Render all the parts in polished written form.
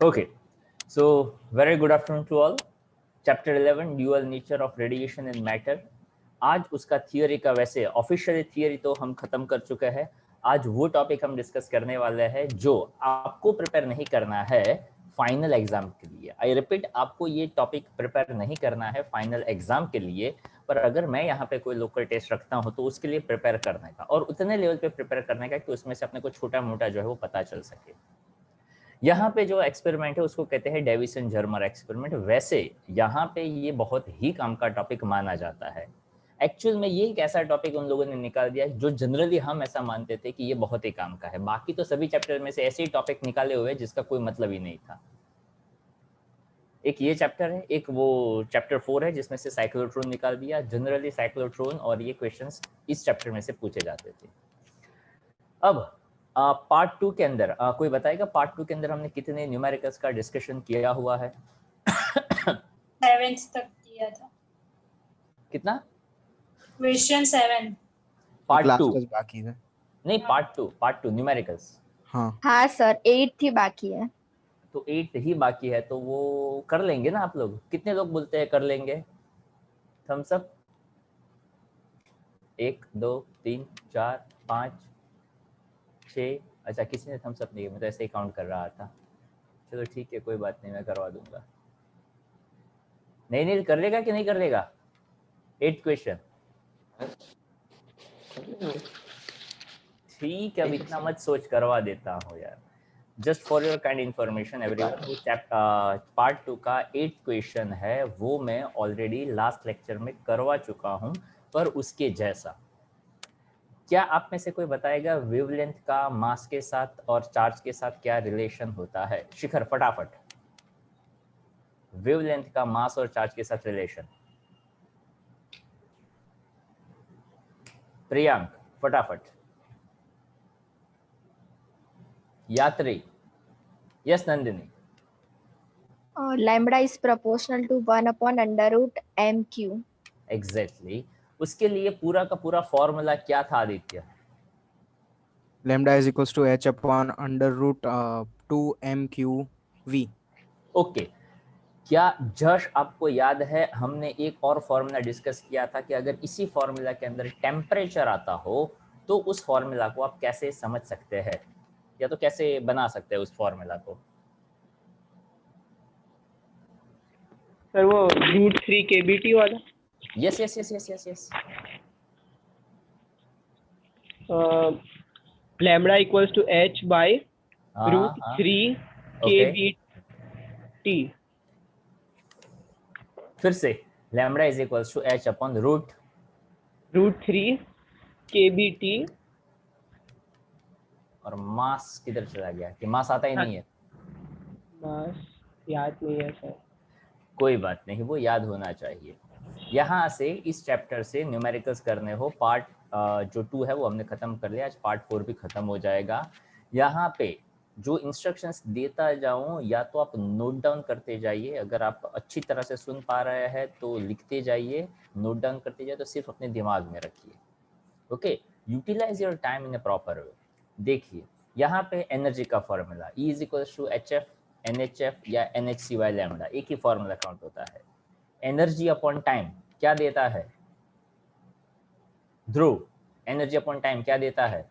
Okay, so very good afternoon to all. Chapter 11 Dual Nature of Radiation and Matter. आज उसका theory का वैसे official theory तो हम खत्म कर चुके हैं. आज वो टॉपिक हम डिस्कस करने वाले हैं जो आपको प्रिपेयर नहीं करना है फाइनल एग्जाम के लिए. आई रिपीट, आपको ये टॉपिक प्रिपेयर नहीं करना है फाइनल एग्जाम के लिए, पर अगर मैं यहाँ पे कोई लोकल टेस्ट रखता हूँ तो उसके लिए प्रिपेयर करने का, और उतने लेवल पे प्रिपेयर करने का कि उसमें से अपने को छोटा मोटा जो है वो पता चल सके. यहाँ पे जो एक्सपेरिमेंट है उसको कहते हैं डेविसन जर्मर एक्सपेरिमेंट. वैसे यहाँ पे ये बहुत ही काम का टॉपिक माना जाता है. एक्चुअल में ये एक ऐसा टॉपिक उन लोगों ने निकाल दिया जो जनरली हम ऐसा मानते थे कि ये बहुत ही काम का है. बाकी तो सभी चैप्टर में से ऐसे ही टॉपिक निकाले हुए जिसका कोई मतलब ही नहीं था. एक ये चैप्टर है, एक वो चैप्टर 4 है जिसमें से साइक्लोट्रॉन निकाल दिया. जनरली साइक्लोट्रॉन और ये क्वेश्चंस इस चैप्टर में से पूछे जाते थे. अब पार्ट 2 के अंदर कोई बताएगा पार्ट 2 के अंदर हमने कितने न्यूमेरिकल्स का डिस्कशन किया हुआ है? 7 तक किया था. कितना? क्वेश्चन 7. पार्ट 2 बाकी है. नहीं, पार्ट 2 न्यूमेरिकल्स. हाँ सर, 8 ही बाकी है. तो 8 ही बाकी है तो वो कर लेंगे ना आप लोग? कितने लोग बोलते हैं कर लेंगे? Thumbs up. 1 2 3 4 5 6. अच्छा, किसी ने थम्स अप नहीं किया, मैं तो ऐसे ही काउंट कर रहा था. चलो ठीक है, कोई बात नहीं, मैं करवा दूंगा. नहीं कर लेगा कि नहीं कर लेगा? 8 क्वेश्चन. ठीक है, अब इतना मत सोच, करवा देता हूँ यार. Just for your kind information everyone, part 2 का 8 क्वेश्चन है वो मैं ऑलरेडी लास्ट लेक्चर में करवा चुका हूँ, पर उसके जैसा. क्या आप में से कोई बताएगा वेवलेंथ का मास के साथ और चार्ज के साथ क्या रिलेशन होता है? शिखर फटाफट. वेवलेंथ का मास और चार्ज के साथ रिलेशन. प्रियांक फटाफट. यात्री. Yes Nandini. Lambda is proportional to 1/√mq. Exactly. उसके लिए पूरा का पूरा फॉर्मूला क्या था Aditya? Lambda is equals to h/√2mqv. Okay. क्या जश आपको याद है हमने एक और फॉर्मूला डिस्कस किया था कि अगर इसी फॉर्मूला के अंदर टेम्परेचर आता हो तो उस फॉर्मूला को आप कैसे समझ सकते हैं, या तो कैसे बना सकते हैं उस फॉर्मूला को? सर वो √3 kBT वाला. Yes. Lambda equals to h/√3 kBT. फिर से lambda is equals to h/√3 kBT. और मास किधर चला गया कि मास आता ही नहीं है? मास याद नहीं है सर. कोई बात नहीं, वो याद होना चाहिए. यहाँ से इस चैप्टर से न्यूमेरिकल्स करने हो. पार्ट जो 2 है वो हमने खत्म कर लिया. आज पार्ट 4 भी खत्म हो जाएगा. यहाँ पे जो इंस्ट्रक्शंस देता जाऊँ या तो आप नोट डाउन करते जाइए, अगर आप अच्छी तरह से सुन पा रहे हैं तो लिखते जाइए, नोट डाउन करते जाइए, तो सिर्फ अपने दिमाग में रखिए. Okay, utilize your time in a proper way. देखिए यहाँ पे एनर्जी का formula E is equals to HF NHF या NHCy लैम्बडा, एक ही फॉर्मूला काउंट होता है. एनर्जी अपॉन टाइम क्या देता है? ध्रुव, एनर्जी अपॉन टाइम क्या देता है?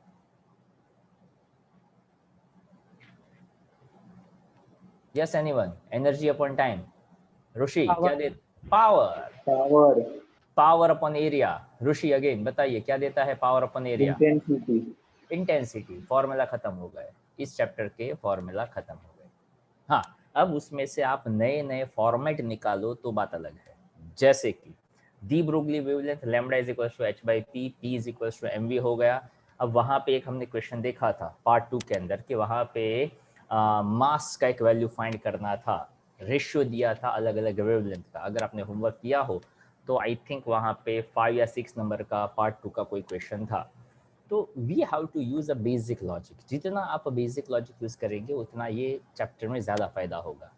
Yes anyone? Energy upon time. Rishi क्या दे? Power upon area. Rishi again बताइए क्या देता है power upon area? Intensity. Formula खत्म हो गए, इस चैप्टर के फॉर्मूला खत्म हो गए. हाँ, अब उसमें से आप नए फॉर्मेट निकालो तो बात अलग है. जैसे कि de Broglie wavelength lambda is equals to h/p, p is equals to mv हो गया. अब वहाँ पे एक हमने क्वेश्चन देखा था पार्ट 2 के अंदर कि वहाँ पे मास का एक वैल्यू फाइंड करना था. रेशियो दिया था अलग अलग वेवलेंथ का. अगर आपने होमवर्क किया हो तो आई थिंक वहाँ पे 5 या 6 नंबर का पार्ट 2 का कोई क्वेश्चन था. तो we have to use a basic logic. जितना आप बेसिक लॉजिक यूज़ करेंगे उतना ये चैप्टर में ज़्यादा फायदा होगा.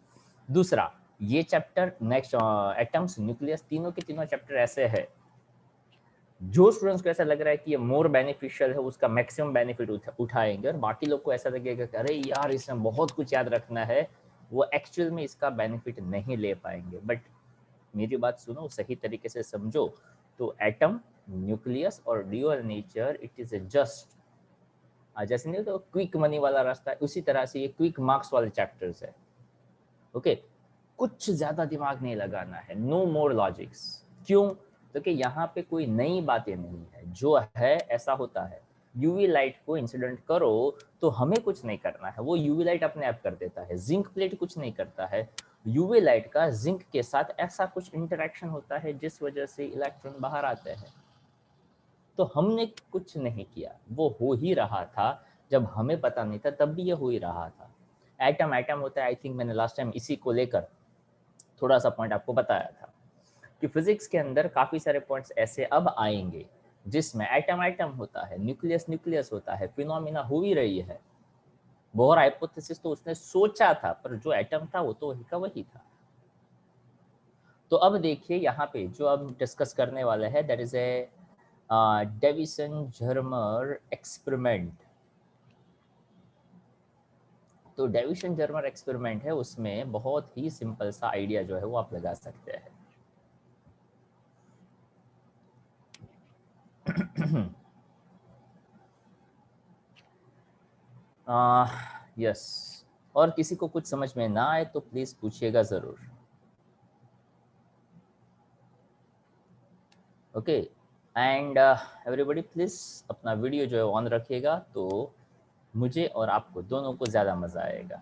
दूसरा, ये चैप्टर नेक्स्ट एटम्स, न्यूक्लियस, तीनों के तीनों चैप्टर ऐसे है जो स्टूडेंट्स को ऐसा लग रहा है कि ये मोर बेनिफिशियल है उसका मैक्सिमम बेनिफिट उठाएंगे, और बाकी लोग को ऐसा लगेगा कि अरे यार इसमें बहुत कुछ याद रखना है, वो एक्चुअल में इसका बेनिफिट नहीं ले पाएंगे। बट मेरी बात सुनो, सही तरीके से समझो, तो एटम, न्यूक्लियस और dual nature, it is just जैसे नहीं तो क्विक मनी वाला रास्ता है, उसी तरह से ये क्विक मार्क्स वाले चैप्टर्स है। ओके, कुछ ज्यादा दिमाग नहीं लगाना है, नो मोर लॉजिक्स। क्यों? क्योंकि यहाँ पे कोई नई बातें नहीं है, जो है ऐसा होता है। यूवी लाइट को इंसिडेंट करो तो हमें कुछ नहीं करना है, वो यूवी लाइट अपने आप कर देता है। जिंक प्लेट कुछ नहीं करता है, यूवी लाइट का जिंक के साथ ऐसा कुछ इंटरेक्शन होता है जिस वजह से इलेक्ट्रॉन बाहर आते हैं। तो हमने कुछ नहीं किया, वो हो ही रहा था। जब हमें पता नहीं था तब भी ये हो ही रहा था। एटम एटम होता है, आई थिंक मैंने लास्ट टाइम इसी को लेकर थोड़ा सा पॉइंट आपको बताया था कि फिजिक्स के अंदर काफी सारे पॉइंट्स ऐसे अब आएंगे जिसमें एटम एटम होता है, न्यूक्लियस न्यूक्लियस होता है, फिनोमिना हो ही रही है। बोहर हाइपोथेसिस तो उसने सोचा था, पर जो एटम था वो तो वही का वही था। तो अब देखिए यहाँ पे जो अब डिस्कस करने वाले हैं, that is a Davisson Germer experiment. तो डेविसन जर्मर एक्सपेरिमेंट है, उसमें बहुत ही सिंपल सा आइडिया जो है वो आप लगा सकते हैं। यस, और किसी को कुछ समझ में ना आए तो प्लीज पूछिएगा जरूर। ओके, एंड एवरीबॉडी प्लीज अपना वीडियो जो है ऑन रखिएगा, तो मुझे और आपको दोनों को ज़्यादा मज़ा आएगा।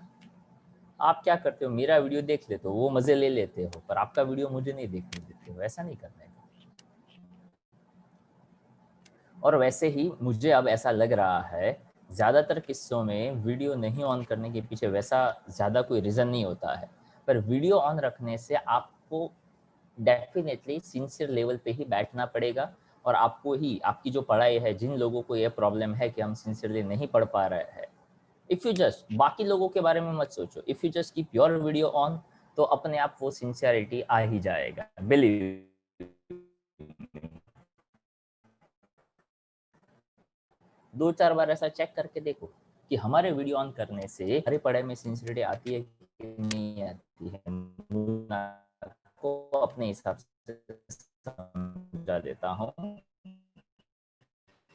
आप क्या करते हो, मेरा वीडियो देख लेते हो, वो मज़े ले लेते हो, पर आपका वीडियो मुझे नहीं देखने देते हो, ऐसा नहीं करने का। और वैसे ही मुझे अब ऐसा लग रहा है, ज़्यादातर किस्सों में वीडियो नहीं ऑन करने के पीछे वैसा ज़्यादा कोई रीज़न नहीं होता है, पर वीडियो ऑन रखने से आपको डेफिनेटली सिंसियर लेवल पे ही बैठना पड़ेगा। और आपको ही, आपकी जो पढ़ाई है, जिन लोगों को ये प्रॉब्लम है कि हम सिंसियरली नहीं पढ़ पा रहे हैं, इफ़ यू जस्ट, बाकी लोगों के बारे में मत सोचो, if you just keep your video on, तो अपने आप वो सिंसियरिटी आ ही जाएगा, बिलीव। 2-4 बार ऐसा चेक करके देखो कि हमारे वीडियो ऑन करने से हमारी पढ़ाई में सिंसियरिटी आती है कि नहीं आती है। को अपने हिसाब से समझा देता हूँ,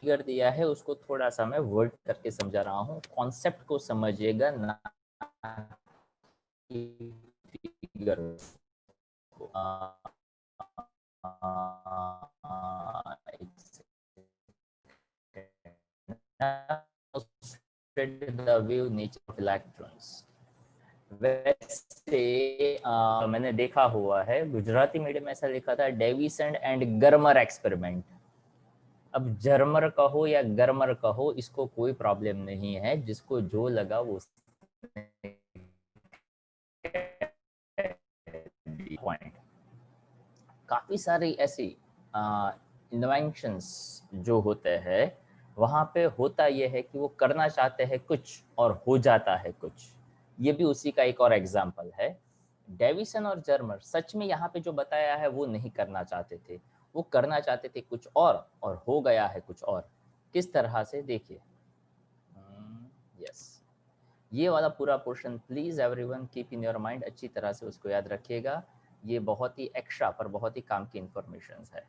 फिगर दिया है उसको थोड़ा सा मैं वर्ड करके समझा रहा हूँ, कॉन्सेप्ट को समझिएगा ना फिगर को। the wave nature of electrons। वैसे मैंने देखा हुआ है, गुजराती मीडियम में ऐसा लिखा था, डेविसन एंड गर्मर एक्सपेरिमेंट। अब जर्मर कहो या गर्मर कहो, इसको कोई प्रॉब्लम नहीं है, जिसको जो लगा वो पॉइंट। काफ़ी सारी ऐसी इन्वेंशंस जो होते हैं, वहाँ पे होता ये है कि वो करना चाहते हैं कुछ और हो जाता है कुछ। ये भी उसी का एक और एग्जाम्पल है। डेविसन और जर्मर सच में यहाँ पे जो बताया है वो नहीं करना चाहते थे, वो करना चाहते थे कुछ और हो गया है कुछ और। किस तरह से, देखिए। यस, ये वाला पूरा portion please everyone keep in your mind, अच्छी तरह से उसको याद रखिएगा। ये बहुत ही एक्स्ट्रा पर बहुत ही काम की इंफॉर्मेशन है।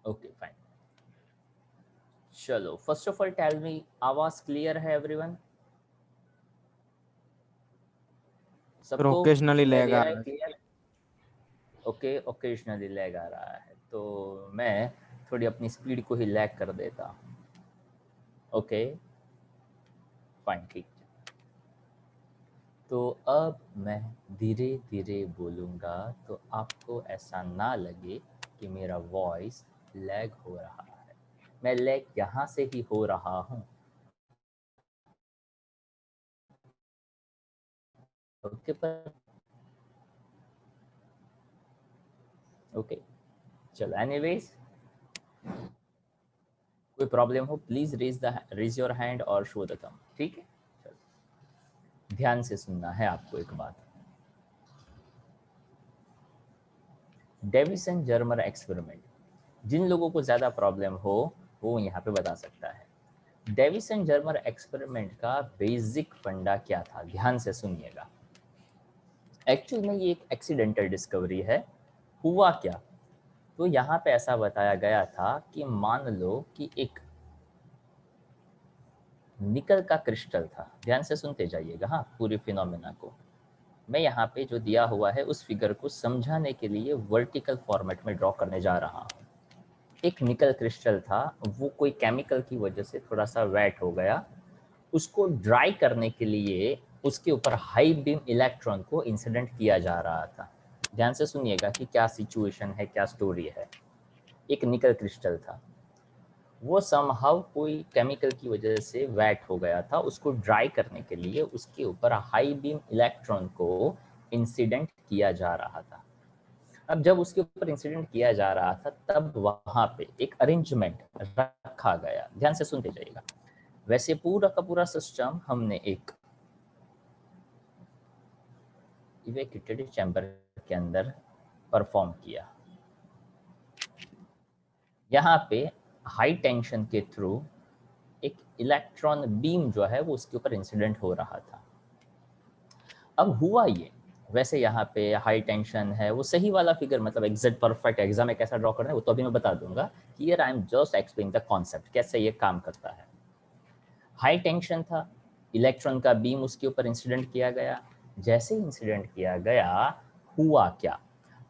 ओके फाइन, चलो first of all tell me, आवाज क्लियर है एवरीवन? सबको ओकेजनली सुनाई लैग दे आ रहा है रहा है। क्लियर? ओके, ओकेजनली लैग आ रहा है, तो मैं थोड़ी अपनी स्पीड को ही लैग कर देता हूँ। ओके फाइन, ठीक। तो अब मैं धीरे धीरे बोलूँगा, तो आपको ऐसा ना लगे कि मेरा वॉइस लैग हो रहा है। मैं लैग यहाँ से ही हो रहा हूँ। ओके, पर ओके चलो, एनीवेज, कोई प्रॉब्लम हो प्लीज रेज योर हैंड और शो द थंब, ठीक है? चलो, ध्यान से सुनना है आपको एक बात। डेविसन जर्मर एक्सपेरिमेंट, जिन लोगों को ज़्यादा प्रॉब्लम हो वो यहाँ पे बता सकता है। डेविसन जर्मर एक्सपेरिमेंट का बेसिक फंडा क्या था, ध्यान से सुनिएगा। एक्चुअल में ये एक एक्सीडेंटल डिस्कवरी है। हुआ क्या, तो यहाँ पे ऐसा बताया गया था कि मान लो कि एक निकल का क्रिस्टल था, ध्यान से सुनते जाइएगा हाँ पूरी फिनोमेना को। मैं यहाँ पे जो दिया हुआ है उस फिगर को समझाने के लिए वर्टिकल फॉर्मेट में ड्रॉ करने जा रहा हूँ। एक निकल क्रिस्टल था, वो कोई केमिकल की वजह से थोड़ा सा वेट हो गया। उसको ड्राई करने के लिए उसके ऊपर हाई बीम इलेक्ट्रॉन को इंसिडेंट किया जा रहा था। ध्यान से सुनिएगा कि क्या सिचुएशन है, क्या स्टोरी है। एक निकल क्रिस्टल था, वो समहाउ कोई केमिकल की वजह से वेट हो गया था। उसको ड्राई करने के लिए उसके ऊपर हाई बीम इलेक्ट्रॉन को इंसिडेंट किया जा रहा था। अब जब उसके ऊपर इंसिडेंट किया जा रहा था तब वहां पे एक अरेंजमेंट रखा गया, ध्यान से सुनते जाइएगा। वैसे पूरा का पूरा सिस्टम हमने एक इवैक्यूएटेड चैम्बर के अंदर परफॉर्म किया। यहाँ पे हाई टेंशन के थ्रू एक इलेक्ट्रॉन बीम जो है वो उसके ऊपर इंसिडेंट हो रहा था। अब हुआ ये, वैसे यहाँ पे हाई टेंशन है, वो सही वाला फिगर मतलब एग्जैक्ट परफेक्ट एग्जाम में कैसा ड्रॉ करना है वो तो अभी मैं बता दूंगा। Here I am just explain the concept, कैसे ये काम करता है। हाई टेंशन था, इलेक्ट्रॉन का बीम उसके ऊपर इंसिडेंट किया गया। जैसे इंसिडेंट किया गया, हुआ क्या,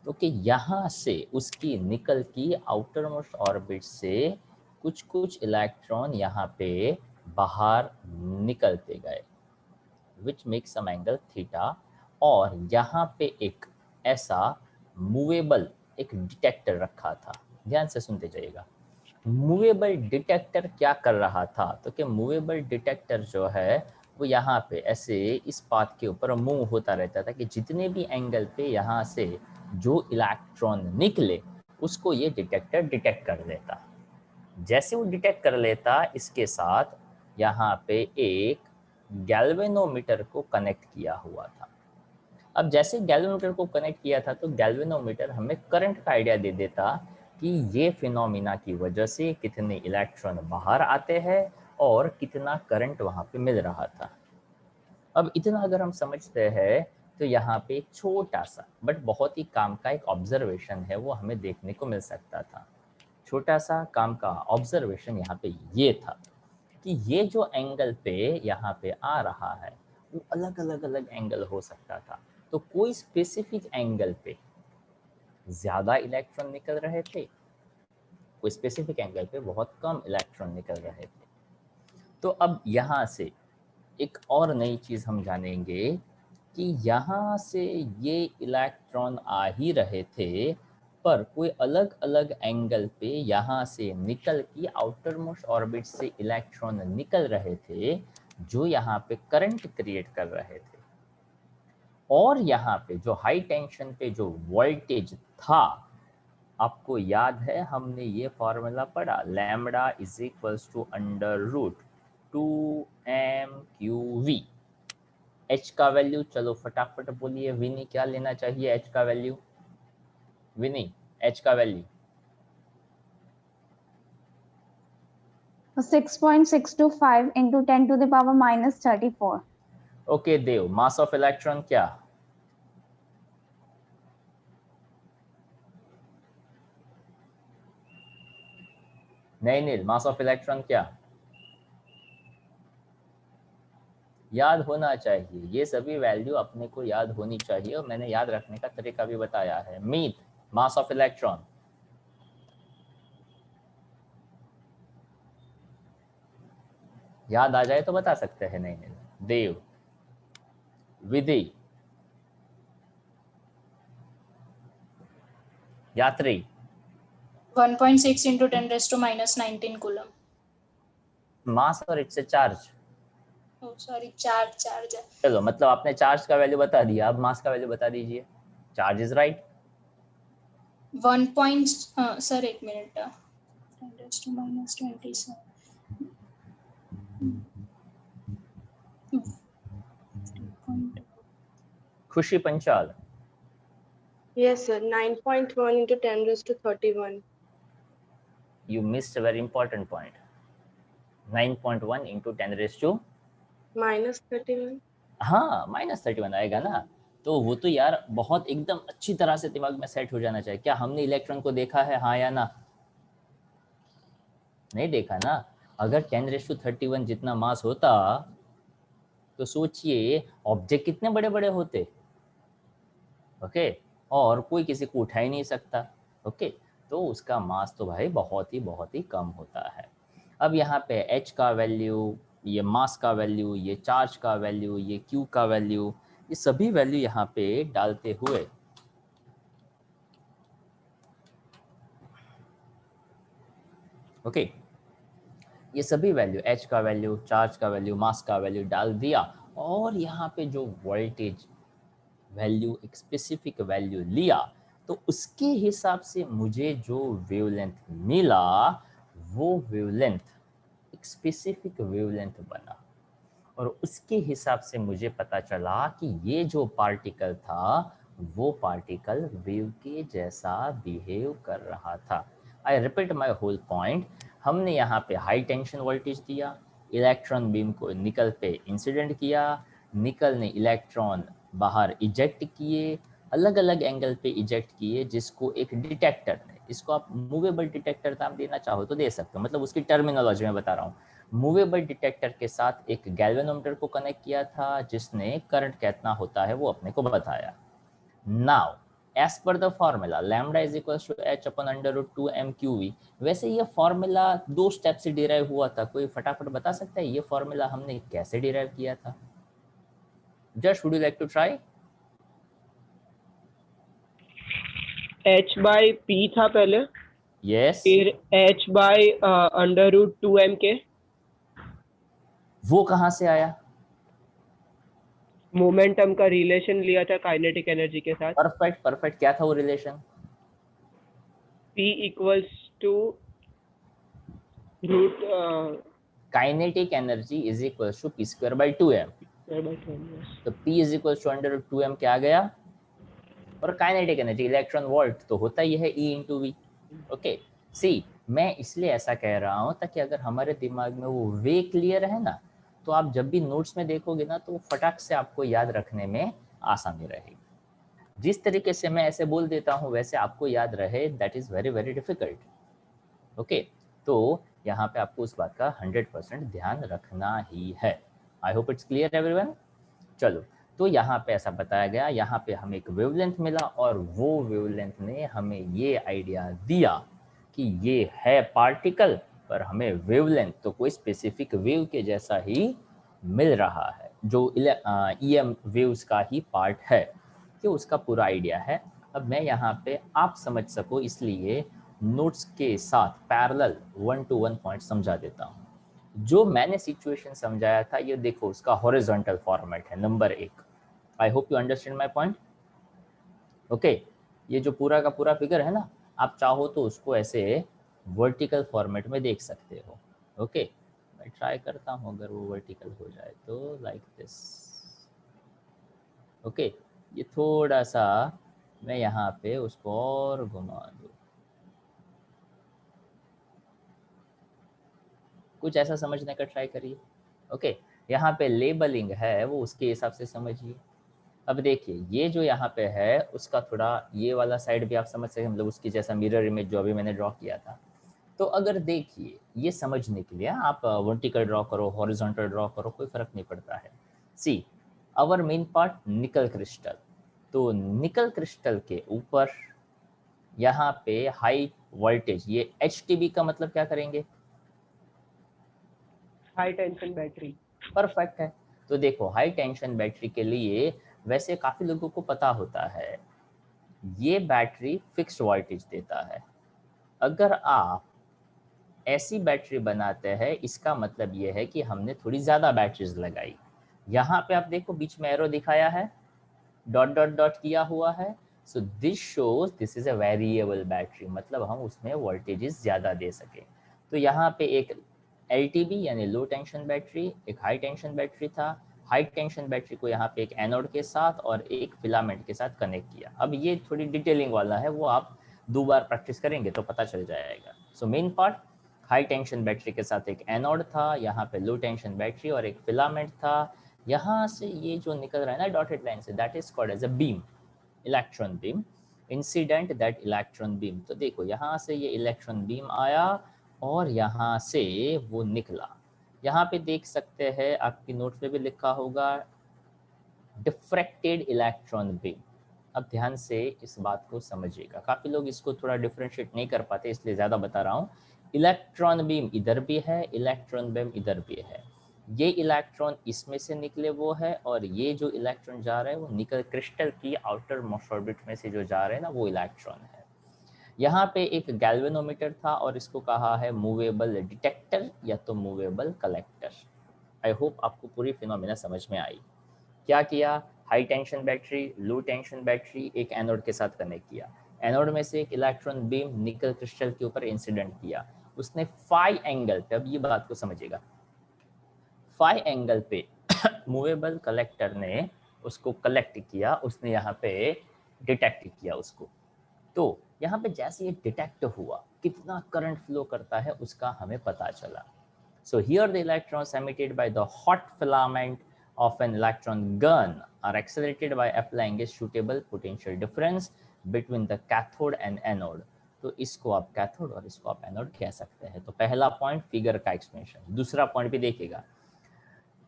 तो कि यहाँ से उसकी निकल की आउटर मोस्ट ऑर्बिट से कुछ कुछ इलेक्ट्रॉन यहाँ पे बाहर निकलते गए, which make some angle theta. और यहाँ पे एक ऐसा मूवेबल एक डिटेक्टर रखा था, ध्यान से सुनते जाइएगा। मूवेबल डिटेक्टर क्या कर रहा था, तो कि मूवेबल डिटेक्टर जो है वो यहाँ पे ऐसे इस पाथ के ऊपर मूव होता रहता था कि जितने भी एंगल पे यहाँ से जो इलेक्ट्रॉन निकले उसको ये डिटेक्टर डिटेक्ट कर लेता। जैसे वो डिटेक्ट कर लेता, इसके साथ यहाँ पे एक गैल्वेनोमीटर को कनेक्ट किया हुआ था। अब जैसे गैल्वेनोमीटर को कनेक्ट किया था तो गैल्वेनोमीटर हमें करंट का आइडिया दे देता कि ये फिनोमिना की वजह से कितने इलेक्ट्रॉन बाहर आते हैं और कितना करंट वहाँ पे मिल रहा था। अब इतना अगर हम समझते हैं तो यहाँ पे छोटा सा बट बहुत ही काम का एक ऑब्जर्वेशन है वो हमें देखने को मिल सकता था। छोटा सा काम का ऑब्जर्वेशन यहाँ पे ये था कि ये जो एंगल पे यहाँ पे आ रहा है वो अलग अलग एंगल हो सकता था। तो कोई स्पेसिफिक एंगल पे ज्यादा इलेक्ट्रॉन निकल रहे थे, कोई स्पेसिफिक एंगल पे बहुत कम इलेक्ट्रॉन निकल रहे थे। तो अब यहाँ से एक और नई चीज हम जानेंगे कि यहाँ से ये इलेक्ट्रॉन आ ही रहे थे पर कोई अलग अलग एंगल पे यहाँ से निकल की आउटर मोस्ट ऑर्बिट से इलेक्ट्रॉन निकल रहे थे जो यहाँ पे करंट क्रिएट कर रहे थे। और यहाँ पे जो हाई टेंशन पे जो वोल्टेज था, आपको याद है हमने ये फॉर्मूला पढ़ा, lambda is equals to under root 2mqv। H का वैल्यू, चलो फटाफट बोलिए विनी क्या लेना चाहिए एच का वैल्यू। विनी एच का value 6.625 into 10 to the power minus 34. Okay Dev, mass of electron क्या, नहीं नील मास ऑफ इलेक्ट्रॉन क्या, याद होना चाहिए। ये सभी वैल्यू अपने को याद होनी चाहिए और मैंने याद रखने का तरीका भी बताया है। मीत मास ऑफ इलेक्ट्रॉन याद आ जाए तो बता सकते हैं। नहीं नहीं देव, विधि, यात्री 1.6 into 10 raised to minus 19 coulomb. मास और it's charge. Oh, sorry, charge. चलो मतलब आपने चार्ज का वैल्यू बता दिया, अब मास का वैल्यू बता दीजिए। Charge is right. 1 point, sir, 1 minute. 10 raised to minus 27. खुशी Panchal, Yes, sir. 9.1 into 10 raised to 31. you missed a very important point. 9.1 into 10⁻⁻, -31. हाँ -31 आएगा ना। तो वो तो यार बहुत एकदम अच्छी तरह से दिमाग में सेट हो जाना चाहिए। क्या हमने इलेक्ट्रॉन को देखा है, हाँ या ना? नहीं देखा ना। अगर 10⁻31 जितना मास होता तो सोचिए ऑब्जेक्ट कितने बड़े बड़े होते। ओके, और कोई किसी को उठा ही नहीं सकता। ओके, तो उसका मास तो भाई बहुत ही कम होता है। अब यहाँ पे h का वैल्यू, ये मास का वैल्यू, ये चार्ज का वैल्यू, ये q का वैल्यू, ये सभी वैल्यू यहाँ पे डालते हुए ओके, ये सभी वैल्यू h का वैल्यू, चार्ज का वैल्यू, मास का वैल्यू डाल दिया, और यहाँ पे जो वोल्टेज वैल्यू, एक स्पेसिफिक वैल्यू लिया, तो उसके हिसाब से मुझे जो वेवलेंथ मिला वो वेवलेंथ एक स्पेसिफिक वेवलेंथ बना, और उसके हिसाब से मुझे पता चला कि ये जो पार्टिकल था वो पार्टिकल वेव के जैसा बिहेव कर रहा था। I repeat my whole point. हमने यहाँ पे हाई टेंशन वोल्टेज दिया, इलेक्ट्रॉन बीम को निकल पे इंसिडेंट किया, निकल ने इलेक्ट्रॉन बाहर इजेक्ट किए, अलग अलग एंगल पे इजेक्ट किए, जिसको एक डिटेक्टर ने, इसको आप मूवेबल डिटेक्टर नाम देना चाहो तो दे सकते हो, मतलब उसकी टर्मिनोलॉजी में बता रहा हूँ। मूवेबल डिटेक्टर के साथ एक गैल्वेनोमीटर को कनेक्ट किया था, जिसने करंट कितना होता है वो अपने को बताया। Now as per the formula lambda is equal to h upon √2 mqv, वैसे ये फॉर्मूला 2 स्टेप से डिराइव हुआ था। कोई फटाफट बता सकता है ये फॉर्मूला हमने कैसे डिराइव किया था? Just would you like to try? h/p था पहले, यस, फिर h/√2mk। वो कहाँ से आया? मोमेंटम का रिलेशन लिया था काइनेटिक एनर्जी के साथ। परफेक्ट परफेक्ट, क्या था वो relation? p equals to root kinetic energy is equal to p²/2m। तो p is equal to √2m क्या आ गया? और काइनेटिक एनर्जी इलेक्ट्रॉन वोल्ट तो होता ही है E इंटू वी। ओके, सी मैं इसलिए ऐसा कह रहा हूँ ताकि अगर हमारे दिमाग में वो वे क्लियर है ना, तो आप जब भी नोट्स में देखोगे ना तो फटाक से आपको याद रखने में आसानी रहेगी। जिस तरीके से मैं ऐसे बोल देता हूँ वैसे आपको याद रहे, that is very difficult. Okay, तो यहाँ पे आपको उस बात का 100% ध्यान रखना ही है। I hope it's clear everyone. चलो, तो यहाँ पे ऐसा बताया गया, यहाँ पे हमें एक वेवलेंथ मिला, और वो वेवलेंथ ने हमें ये आइडिया दिया कि ये है पार्टिकल, पर हमें वेवलेंथ तो कोई स्पेसिफिक वेव के जैसा ही मिल रहा है, जो EM वेव्स का ही पार्ट है, कि उसका पूरा आइडिया है। अब मैं यहाँ पे आप समझ सको इसलिए नोट्स के साथ पैरेलल 1-to-1 पॉइंट समझा देता हूँ। जो मैंने सिचुएशन समझाया था, ये देखो उसका हॉरिजॉन्टल फॉर्मेट है, number 1। I hope you understand my point. Okay, ये जो पूरा का पूरा फिगर है ना, आप चाहो तो उसको ऐसे वर्टिकल फॉर्मेट में देख सकते हो। ओके, मैं ट्राई करता हूँ अगर वो वर्टिकल हो जाए तो, लाइक दिस। ओके, ये थोड़ा सा मैं यहाँ पे उसको और घुमा दूँ, कुछ ऐसा समझने का ट्राई करिए। ओके, यहाँ पे लेबलिंग है वो उसके हिसाब से समझिए। अब देखिए ये जो यहाँ पे है उसका थोड़ा ये वाला साइड भी आप समझ सकें, मतलब उसकी जैसा मिरर इमेज जो अभी मैंने ड्रॉ किया था। तो अगर देखिए ये समझने के लिए आप वर्टिकल ड्रॉ करो, हॉरिजॉन्टल ड्रॉ करो, कोई फर्क नहीं पड़ता है। See our main part nickel crystal, तो निकल क्रिस्टल के ऊपर यहाँ पे हाई वोल्टेज, ये HTB का मतलब क्या करेंगे? High tension battery. परफेक्ट है। तो देखो हाई टेंशन बैटरी के लिए वैसे काफी लोगों को पता होता है, ये बैटरी फिक्स्ड वोल्टेज देता है। अगर आप ऐसी बैटरी बनाते हैं, इसका मतलब ये है कि हमने थोड़ी ज्यादा बैटरीज लगाई। यहाँ पे आप देखो बीच में एरो दिखाया है, डॉट डॉट डॉट किया हुआ है, so this shows this is a variable battery, मतलब हम उसमें वोल्टेजेस ज्यादा दे सके। तो यहाँ पे एक LTB यानी लो टेंशन बैटरी, एक हाई टेंशन बैटरी था। हाई टेंशन बैटरी को यहाँ पे एक एनोड के साथ और एक फिलामेंट के साथ कनेक्ट किया। अब ये थोड़ी डिटेलिंग वाला है, वो आप 2 बार प्रैक्टिस करेंगे तो पता चल जाएगा। So main part high tension battery के साथ एक एनोड था, यहाँ पे लो टेंशन बैटरी और एक फिलामेंट था। यहाँ से ये जो निकल रहा है ना डॉटेड लाइन से, that is called as a beam, electron beam, incident that electron beam. तो देखो यहाँ से ये इलेक्ट्रॉन बीम आया और यहाँ से वो निकला। यहाँ पे देख सकते हैं, आपकी नोट्स में भी लिखा होगा डिफ्रैक्टेड इलेक्ट्रॉन बीम। अब ध्यान से इस बात को समझिएगा, काफ़ी लोग इसको थोड़ा डिफ्रेंशिएट नहीं कर पाते, इसलिए ज़्यादा बता रहा हूँ। इलेक्ट्रॉन बीम इधर भी है, इलेक्ट्रॉन बीम इधर भी है। ये इलेक्ट्रॉन इसमें से निकले वो है, और ये जो इलेक्ट्रॉन जा रहे हैं वो निकल क्रिस्टल की आउटर मोस्ट ऑर्बिट में से जो जा रहे हैं ना, वो इलेक्ट्रॉन है। यहाँ पे एक गैल्वेनोमीटर था और इसको कहा है मूवेबल डिटेक्टर या तो मूवेबल कलेक्टर। आई होप आपको पूरी फिनोमेना समझ में आई। क्या किया, हाई टेंशन बैटरी, लो टेंशन बैटरी एक एनोड के साथ कनेक्ट किया, एनोड में से एक इलेक्ट्रॉन बीम निकल क्रिस्टल के ऊपर इंसिडेंट किया, उसने फाई एंगल पे, अब ये बात को समझिएगा, फाई एंगल पे मूवेबल कलेक्टर ने उसको कलेक्ट किया, उसने यहाँ पे डिटेक्ट किया उसको। तो यहाँ पे जैसे ये डिटेक्ट हुआ, कितना करंट फ्लो करता है उसका हमें पता चला। So here the electrons emitted by the hot filament of an electron gun are accelerated by applying a suitable potential difference between the cathode and anode. तो इसको आप कैथोड और इसको आप एनोड कह सकते हैं। तो पहला पॉइंट फिगर का एक्सप्लेनेशन। दूसरा पॉइंट भी देखिएगा,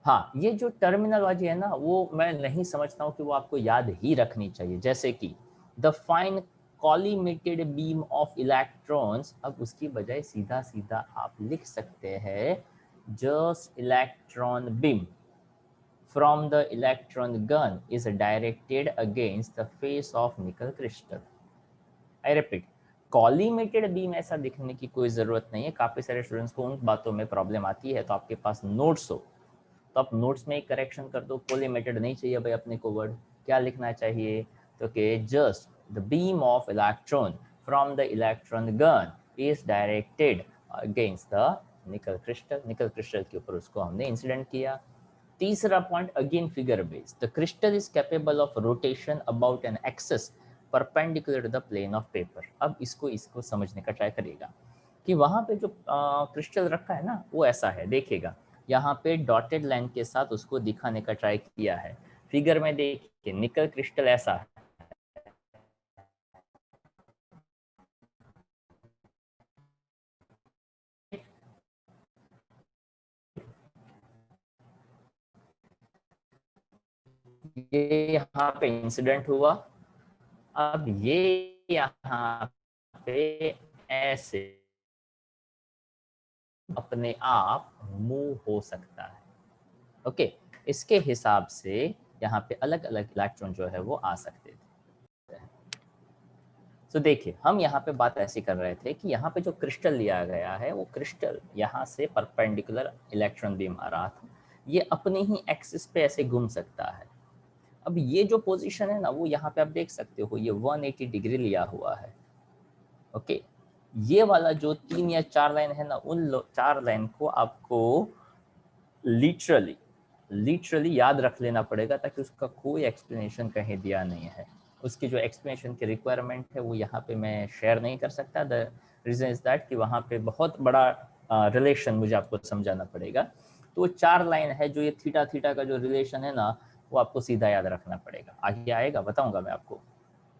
हाँ ये जो टर्मिनोलॉजी है ना, वो मैं नहीं समझता हूँ कि वो आपको याद ही रखनी चाहिए। जैसे कि the fine collimated beam of electrons, अब उसकी बजाय सीधा सीधा आप लिख सकते हैं just electron beam from the electron gun is directed against the face of nickel crystal. I repeat, collimated beam ऐसा दिखने की कोई ज़रूरत नहीं है। काफ़ी सारे स्टूडेंट्स को उन बातों में प्रॉब्लम आती है, तो आपके पास नोट्स हो तो आप नोट्स में एक करेक्शन कर दो, collimated नहीं चाहिए भाई अपने को वर्ड, क्या लिखना चाहिए, तो कि just the beam of electron from the electron gun is directed against the nickel crystal के ऊपर उसको हमने इंसिडेंट किया। तीसरा point again figure based, the crystal is capable of rotation about an axis perpendicular to the plane of paper. अब इसको समझने का ट्राई करिएगा कि वहां पे जो क्रिस्टल रखा है ना, वो ऐसा है, देखिएगा यहाँ पे डॉटेड लाइन के साथ उसको दिखाने का ट्राई किया है। फिगर में देखिए निकल क्रिस्टल ऐसा है, ये यहाँ पे इंसिडेंट हुआ, अब ये यहाँ पे ऐसे अपने आप मूव हो सकता है। ओके, इसके हिसाब से यहाँ पे अलग अलग इलेक्ट्रॉन जो है वो आ सकते थे। तो देखिए हम यहाँ पे बात ऐसी कर रहे थे कि यहाँ पे जो क्रिस्टल लिया गया है, वो क्रिस्टल यहाँ से परपेंडिकुलर इलेक्ट्रॉन बीम आ रहा था, ये अपने ही एक्सिस पे ऐसे घूम सकता है। अब ये जो पोजीशन है ना, वो यहाँ पे आप देख सकते हो, ये 180 डिग्री लिया हुआ है। ओके, ये वाला जो 3 या 4 लाइन है ना, उन 4 लाइन को आपको लिटरली याद रख लेना पड़ेगा, ताकि उसका कोई एक्सप्लेनेशन कहीं दिया नहीं है। उसकी जो एक्सप्लेनेशन की रिक्वायरमेंट है वो यहाँ पे मैं शेयर नहीं कर सकता। द रीज़न इज दैट कि वहाँ पे बहुत बड़ा रिलेशन मुझे आपको समझाना पड़ेगा। तो 4 लाइन है, जो ये थीटा थीटा का जो रिलेशन है ना, वो आपको सीधा याद रखना पड़ेगा। आगे आएगा, बताऊंगा मैं आपको,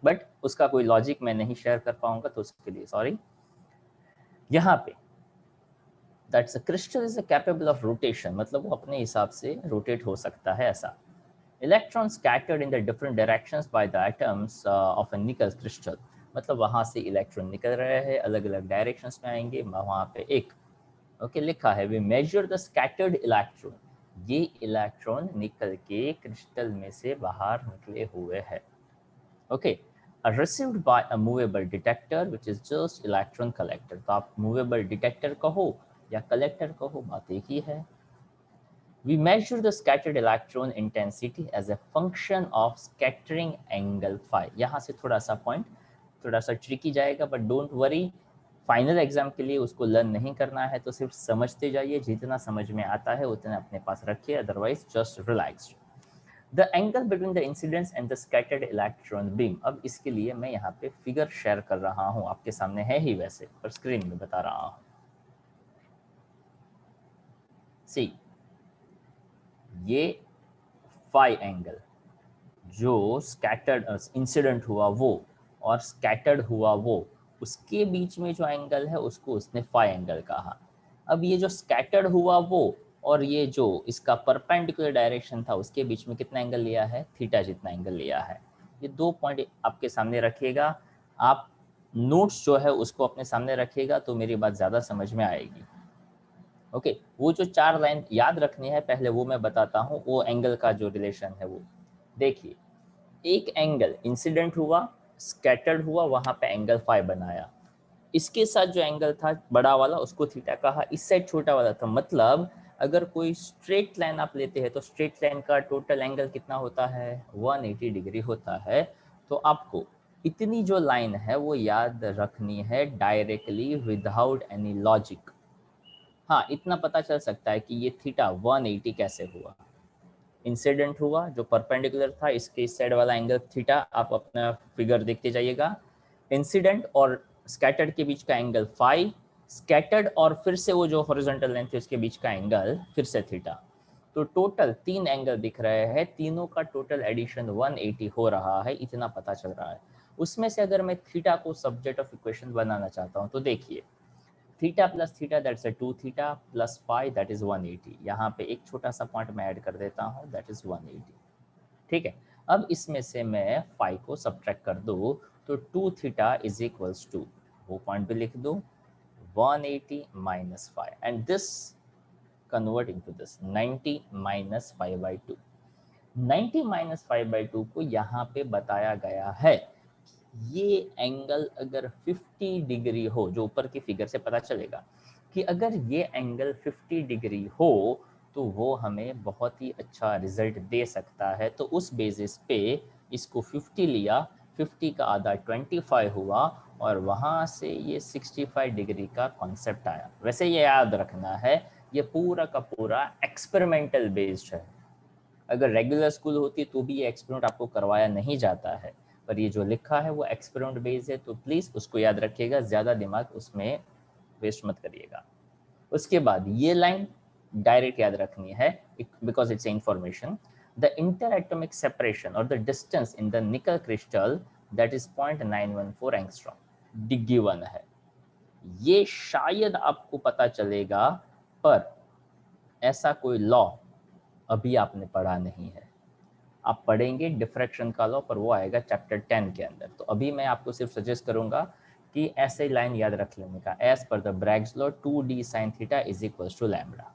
बट उसका कोई लॉजिक मैं नहीं शेयर कर पाऊंगा, तो उसके लिए सॉरी। यहाँ पे that's a crystal is capable of rotation, मतलब वो अपने हिसाब से रोटेट हो सकता है ऐसा। Electron scattered in the different directions by the atoms of a nickel crystal, मतलब वहाँ से इलेक्ट्रॉन निकल रहे हैं, अलग अलग डायरेक्शंस में आएंगे। वहाँ पे एक ओके लिखा है, we measure the scattered electron, ये इलेक्ट्रॉन निकल के क्रिस्टल में से बाहर निकले हुए हैं। Okay, received by a movable detector which is just electron collector. तो आप मूवेबल डिटेक्टर कहो या कलेक्टर कहो, बात एक ही है। We measure the scattered electron intensity as a function of scattering angle phi। यहाँ से थोड़ा सा पॉइंट थोड़ा सा ट्रिकी जाएगा, but don't worry, final exam के लिए उसको लर्न नहीं करना है, तो सिर्फ समझते जाइए, जितना समझ में आता है उतना अपने पास रखिए, otherwise just relax. The angle between the incidence and the scattered electron beam, अब इसके लिए मैं यहाँ पे फिगर शेयर कर रहा हूँ, आपके सामने है ही वैसे, पर स्क्रीन में बता रहा हूँ। सी ये फाई एंगल जो स्कैटर्ड इंसिडेंट हुआ वो और स्कैटर्ड हुआ वो, उसके बीच में जो एंगल है उसको उसने फाई एंगल कहा। अब ये जो स्कैटर्ड हुआ वो और ये जो इसका परपेंडिकुलर डायरेक्शन था उसके बीच में कितना एंगल लिया है, थीटा जितना एंगल लिया है। ये 2 पॉइंट आपके सामने रखिएगा, आप नोट्स जो है उसको अपने सामने रखिएगा तो मेरी बात ज़्यादा समझ में आएगी। ओके, वो जो 4 लाइन याद रखनी है पहले वो मैं बताता हूँ, वो एंगल का जो रिलेशन है वो देखिए। एक एंगल इंसिडेंट हुआ, स्कैटर्ड हुआ, वहां पे एंगल फाई बनाया, इसके साथ जो एंगल था बड़ा वाला उसको थीटा कहा, इस साइड छोटा वाला था। मतलब अगर कोई स्ट्रेट लाइन आप लेते हैं तो स्ट्रेट लाइन का टोटल एंगल कितना होता है, 180 डिग्री होता है। तो आपको इतनी जो लाइन है वो याद रखनी है डायरेक्टली विदाउट एनी लॉजिक। हाँ, इतना पता चल सकता है कि ये थीटा 180 कैसे हुआ। इंसिडेंट हुआ जो परपेंडिकुलर था, इसके इस साइड वाला एंगल थीटा, आप अपना फिगर देखते जाइएगा। इंसिडेंट और स्कैटर्ड के बीच का एंगल फाई, स्कैटर्ड और फिर से वो जो हॉरिजॉन्टल लेंथ है उसके बीच का एंगल फिर से थीटा। तो टोटल 3 एंगल दिख रहे हैं, तीनों का टोटल एडिशन 180 हो रहा है, इतना पता चल रहा है। उसमें से अगर मैं थीटा को सब्जेक्ट ऑफ इक्वेशन बनाना चाहता हूँ तो देखिए, theta plus theta that's 2 theta plus phi that is 180। यहाँ पे एक छोटा सा पॉइंट मैं ऐड कर देता हूँ दैट इज 180। ठीक है, अब इसमें से मैं फाई को सब्ट्रैक्ट कर दूँ तो 2 थीटा इज इक्वल्स टू, वो पॉइंट भी लिख दूँ 180 minus phi, and this convert into this 90 minus 5/2। 90 minus 5/2 को यहाँ पे बताया गया है, ये एंगल अगर 50 डिग्री हो, जो ऊपर की फिगर से पता चलेगा कि अगर ये एंगल 50 डिग्री हो तो वो हमें बहुत ही अच्छा रिजल्ट दे सकता है। तो उस बेसिस पे इसको 50 लिया, 50 का आधा 25 हुआ और वहाँ से ये 65 डिग्री का कॉन्सेप्ट आया। वैसे ये याद रखना है ये पूरा का पूरा एक्सपेरिमेंटल बेस्ड है, अगर रेगुलर स्कूल होती तो भी ये एक्सपेरिमेंट आपको करवाया नहीं जाता है, पर ये जो लिखा है वो एक्सपेरिमेंट बेस्ड है, तो प्लीज़ उसको याद रखिएगा, ज़्यादा दिमाग उसमें वेस्ट मत करिएगा। उसके बाद ये लाइन डायरेक्ट याद रखनी है because it's information. The inter atomic separation और the distance in the nickel crystal that is 0.914 angstrom given है। ये शायद आपको पता चलेगा पर ऐसा कोई लॉ अभी आपने पढ़ा नहीं है, आप पढ़ेंगे डिफ्रैक्शन का लॉ, पर वो आएगा चैप्टर 10 के अंदर। तो अभी मैं आपको सिर्फ सजेस्ट करूंगा कि ऐसे लाइन याद रख लेने का, as per the Bragg's law 2d sin theta is equals to lambda.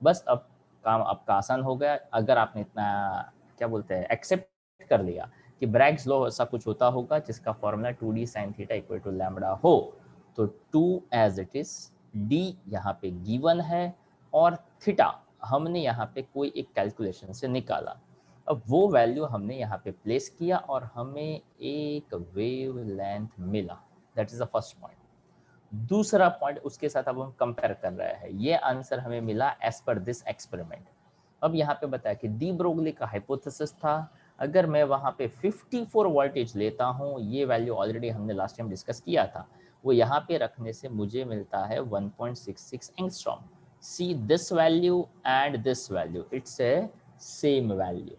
बस अब काम आपका आसान हो गया, अगर आपने इतना क्या बोलते हैं एक्सेप्ट कर लिया कि ब्रैग्स लॉ ऐसा कुछ होता होगा जिसका formula 2d sin theta equal to lambda हो, तो 2 एज इट इज, d यहाँ पे गिवन है और थीटा हमने यहाँ पे कोई एक कैलकुलेशन से निकाला। अब वो वैल्यू हमने यहाँ पे प्लेस किया और हमें एक वेव लेंथ मिला, that is the first point. दूसरा पॉइंट उसके साथ अब हम कंपेयर कर रहे हैं, ये आंसर हमें मिला एज पर दिस एक्सपेरिमेंट। अब यहाँ पे बताया कि डी ब्रोगली का हाइपोथेसिस था, अगर मैं वहाँ पे 54 वोल्टेज लेता हूँ, ये वैल्यू ऑलरेडी हमने लास्ट टाइम डिस्कस किया था, वो यहाँ पे रखने से मुझे मिलता है 1.66 angstrom. See this value and this value, it's a same value.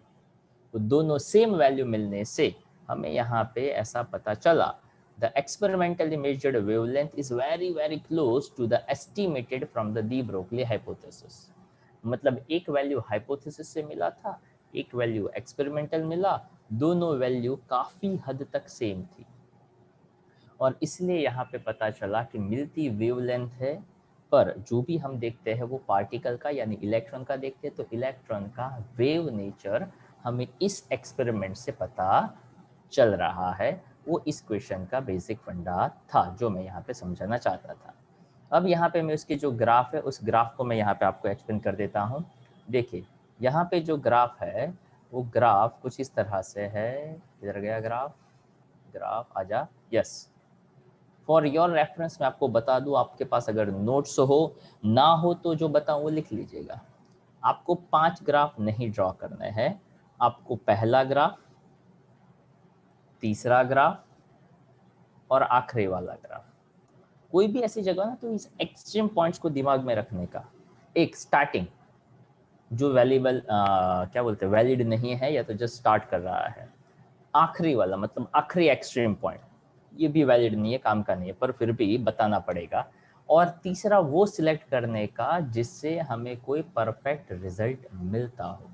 तो दोनों सेम वैल्यू मिलने से हमें यहाँ पे ऐसा पता चला, the experimentally measured wavelength is very close to the estimated from the de Broglie hypothesis। मतलब एक वैल्यू हाइपोथेसिस से मिला था, एक वैल्यू एक्सपेरिमेंटल मिला, दोनों वैल्यू काफी हद तक सेम थी और इसलिए यहाँ पे पता चला कि मिलती वेवलेंथ है, पर जो भी हम देखते हैं वो पार्टिकल का यानी इलेक्ट्रॉन का देखते हैं, तो इलेक्ट्रॉन का वेव नेचर हमें इस एक्सपेरिमेंट से पता चल रहा है। वो इस क्वेश्चन का बेसिक फंडा था जो मैं यहाँ पे समझाना चाहता था। अब यहाँ पे मैं उसकी जो ग्राफ है उस ग्राफ को मैं यहाँ पे आपको एक्सप्लेन कर देता हूँ। देखिए यहाँ पे जो ग्राफ है वो ग्राफ कुछ इस तरह से है, किधर गया ग्राफ, ग्राफ आजा, यस। फॉर योर रेफरेंस मैं आपको बता दूं, आपके पास अगर नोट्स हो ना हो तो जो बताऊं वो लिख लीजिएगा। आपको 5 ग्राफ नहीं ड्रॉ करने हैं, आपको पहला ग्राफ, तीसरा ग्राफ और आखिरी वाला ग्राफ, कोई भी ऐसी जगह ना तो इस एक्सट्रीम पॉइंट्स को दिमाग में रखने का एक स्टार्टिंग जो वैल्यूबल क्या बोलते हैं वैलिड नहीं है या तो जस्ट स्टार्ट कर रहा है, आखिरी वाला मतलब आखिरी एक्सट्रीम पॉइंट ये भी वैलिड नहीं है, काम का नहीं है, पर फिर भी बताना पड़ेगा। और तीसरा वो सिलेक्ट करने का जिससे हमें कोई परफेक्ट रिजल्ट मिलता हो।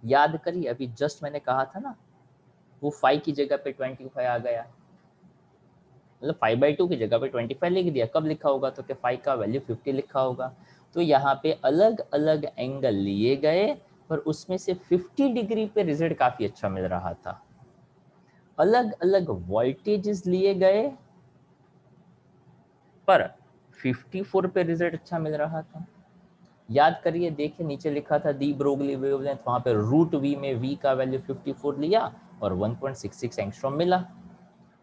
याद करिए अभी जस्ट मैंने कहा था ना, वो 5 की जगह पे 25 आ गया, मतलब 5/2 की जगह पे 25 लिख दिया। कब लिखा होगा तो कि 5 का वैल्यू 50 लिखा होगा। तो यहाँ पे अलग अलग एंगल लिए गए पर उसमें से 50 डिग्री पे रिजल्ट काफी अच्छा मिल रहा था। अलग अलग वोल्टेजेस लिए गए पर 54 पे रिजल्ट अच्छा मिल रहा था। याद करिए, देखिए नीचे लिखा था दी ब्रोगली वेवलेंथ, वहां पे रूट वी में वी का वैल्यू 54 लिया और 1.66 एंगस्ट्रॉम मिला।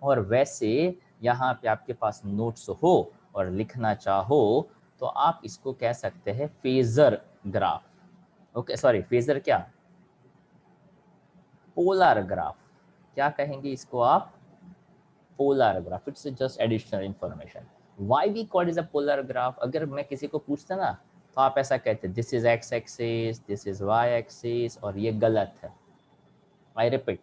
और वैसे यहाँ पे आपके पास नोट्स हो और लिखना चाहो तो आप इसको कह सकते हैं phasor graph. Okay sorry, phasor क्या, पोलर ग्राफ। क्या कहेंगे इसको आप, polar graph. It's just additional information. Why we called is a polar graph. अगर मैं किसी को पूछता ना तो आप ऐसा कहते this is X axis, this is Y axis, और ये गलत है। आई रिपीट,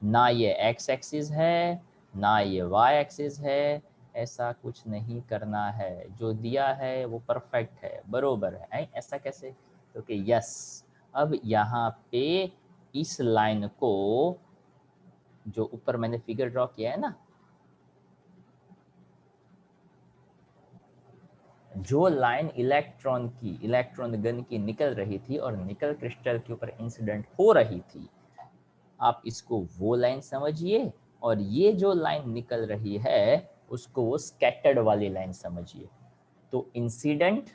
ना ये एक्स एक्सिस है ना ये वाई एक्सिस है, ऐसा कुछ नहीं करना है। जो दिया है वो परफेक्ट है, बरोबर है। ऐसा कैसे, क्योंकि यस अब यहाँ पे इस लाइन को, जो ऊपर मैंने फिगर ड्रॉ किया है ना, जो लाइन इलेक्ट्रॉन की, इलेक्ट्रॉन गन की निकल रही थी और निकल क्रिस्टल के ऊपर इंसिडेंट हो रही थी, आप इसको वो लाइन समझिए। और ये जो लाइन निकल रही है उसको वो स्कैटर्ड वाली लाइन समझिए। तो इंसिडेंट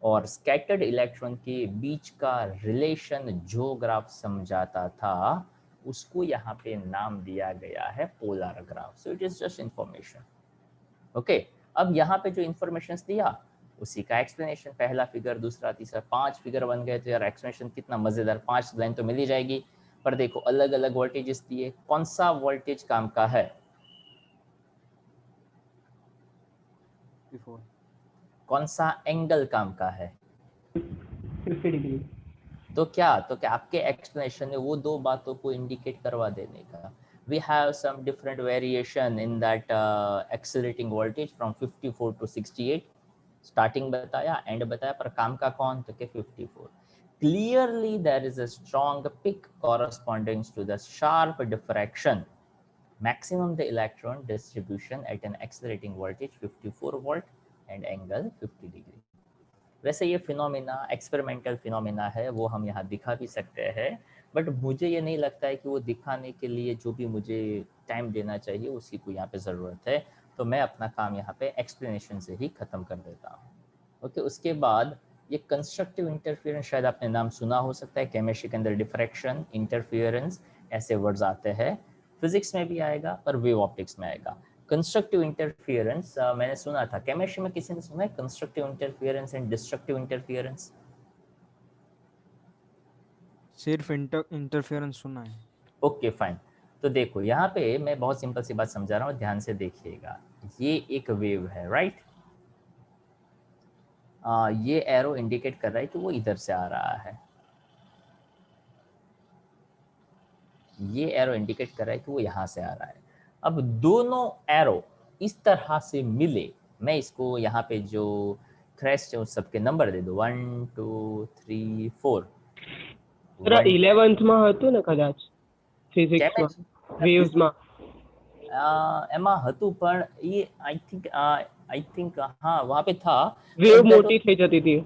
और स्कैटर्ड इलेक्ट्रॉन के बीच का रिलेशन जो ग्राफ समझाता था उसको यहाँ पे नाम दिया गया है polar graph. So it is just information. Okay, अब यहाँ पे जो इंफॉर्मेशन दिया उसी का एक्सप्लेनेशन, पहला फिगर, दूसरा, तीसरा, 5 फिगर बन गए। तो यार एक्सप्लेनेशन कितना मजेदार, 5 लाइन तो मिल ही जाएगी। पर देखो अलग अलग वोल्टेजेस दिए, कौन सा वोल्टेज काम का है, कौन सा एंगल काम का है, 50 डिग्री। तो क्या आपके एक्सप्लेनेशन में वो दो बातों को इंडिकेट करवा देने का। We have some different variation in that accelerating voltage from 54 to 68। Starting बताया, एंड बताया, पर काम का कौन, तो के 54। Clearly there is a strong peak corresponding to the sharp diffraction, maximum the electron distribution at an accelerating voltage 54 volt and angle 50 degree। वैसे ये फिनोमेना एक्सपेरिमेंटल फिनोमेना है, वो हम यहाँ दिखा भी सकते हैं, बट मुझे ये नहीं लगता है कि वो दिखाने के लिए जो भी मुझे टाइम देना चाहिए उसी को यहाँ पे ज़रूरत है। तो मैं अपना काम यहाँ पे एक्सप्लेनेशन से ही ख़त्म कर देता हूँ। ओके, उसके बाद ये कंस्ट्रक्टिव इंटरफेरेंस, शायद आपने नाम सुना हो सकता है। केमिस्ट्री के अंदर डिफ्रैक्शन, इंटरफेरेंस ऐसे वर्ड्स आते हैं। फिजिक्स में भी आएगा पर वेव ऑप्टिक्स में आएगा। कंस्ट्रक्टिव इंटरफेरेंस मैंने सुना था, केमिस्ट्री में किसी ने सुना है constructive interference and destructive interference? सिर्फ इंटरफेरेंस सुना है। Okay fine. तो देखो यहाँ पे मैं बहुत सिंपल सी बात समझा रहा हूँ, ध्यान से देखिएगा। ये एक वेव है, राइट? ये एरो इंडिकेट कर रहा है कि वो इधर से आ रहा है, ये एरो इंडिकेट कर रहा है कि वो यहाँ से आ रहा है। अब दोनों एरो इस तरह से मिले, मैं इसको यहाँ पे जो क्रेस्ट है उस सबके नंबर दे दो, 1 2 3 4। 11th માં હતું ને કદાચ ફિઝિક્સમાં વેવ્સમાં એમાં હતું પણ એ आई थिंक हाँ वहाँ पे था, વેવ મોટી થઈ જતી હતી।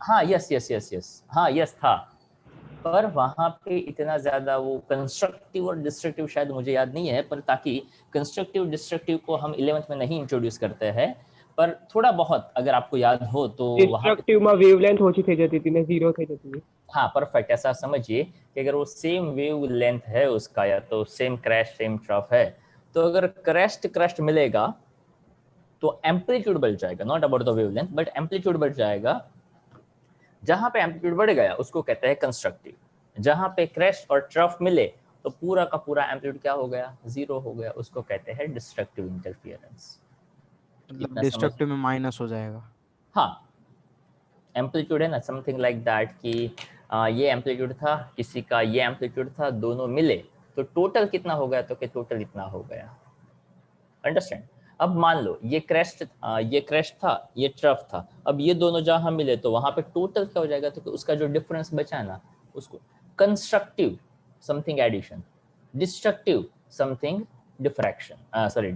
हाँ यस हाँ यस था, पर वहाँ पे इतना ज़्यादा वो कंस्ट्रक्टिव और डिस्ट्रक्टिव शायद मुझे याद नहीं है, पर ताकि कंस्ट्रक्टिव डिस्ट्रक्टिव को हम 11th में नहीं इंट्रोड्यूस करते हैं, पर थोड़ा बहुत अगर आपको याद हो तो डिस्ट्रक्टिवમાં वेवलेंथ ઓછી થઈ જતી હતી ને 0 થઈ જતી હતી। हाँ परफेक्ट, ऐसा समझिए कि अगर वो सेम वेव लेंथ है उसका, या तो सेम क्रैश सेम ट्रफ है, तो अगर क्रस्ट मिलेगा तो एम्पलीट्यूड बढ़ जाएगा, not about the wavelength but amplitude बढ़ जाएगा। जहां पे एम्पलीट्यूड बढ़ गया उसको कहते हैं कंस्ट्रक्टिव, जहां पे क्रैश और ट्रफ मिले तो पूरा का पूरा एम्पलीट्यूड क्या हो गया, 0 हो गया, उसको कहते हैं डिस्ट्रक्टिव इंटरफेरेंस। मतलब डिस्ट्रक्टिव में माइनस हो जाएगा। हाँ, एम्पलीट्यूड है ना, समथिंग लाइक दैट कि ये एम्पलीट्यूड था, किसी का ये एम्पलीट्यूड था, दोनों मिले तो टोटल कितना हो गया, तो कि टोटल इतना हो गया। अंडरस्टैंड? अब मान लो ये क्रेस्ट था, ये ट्रफ था, अब ये दोनों जहां मिले तो वहां पे टोटल क्या हो जाएगा, तो उसका जो डिफरेंस बचा ना उसको constructive something addition, destructive something diffraction, sorry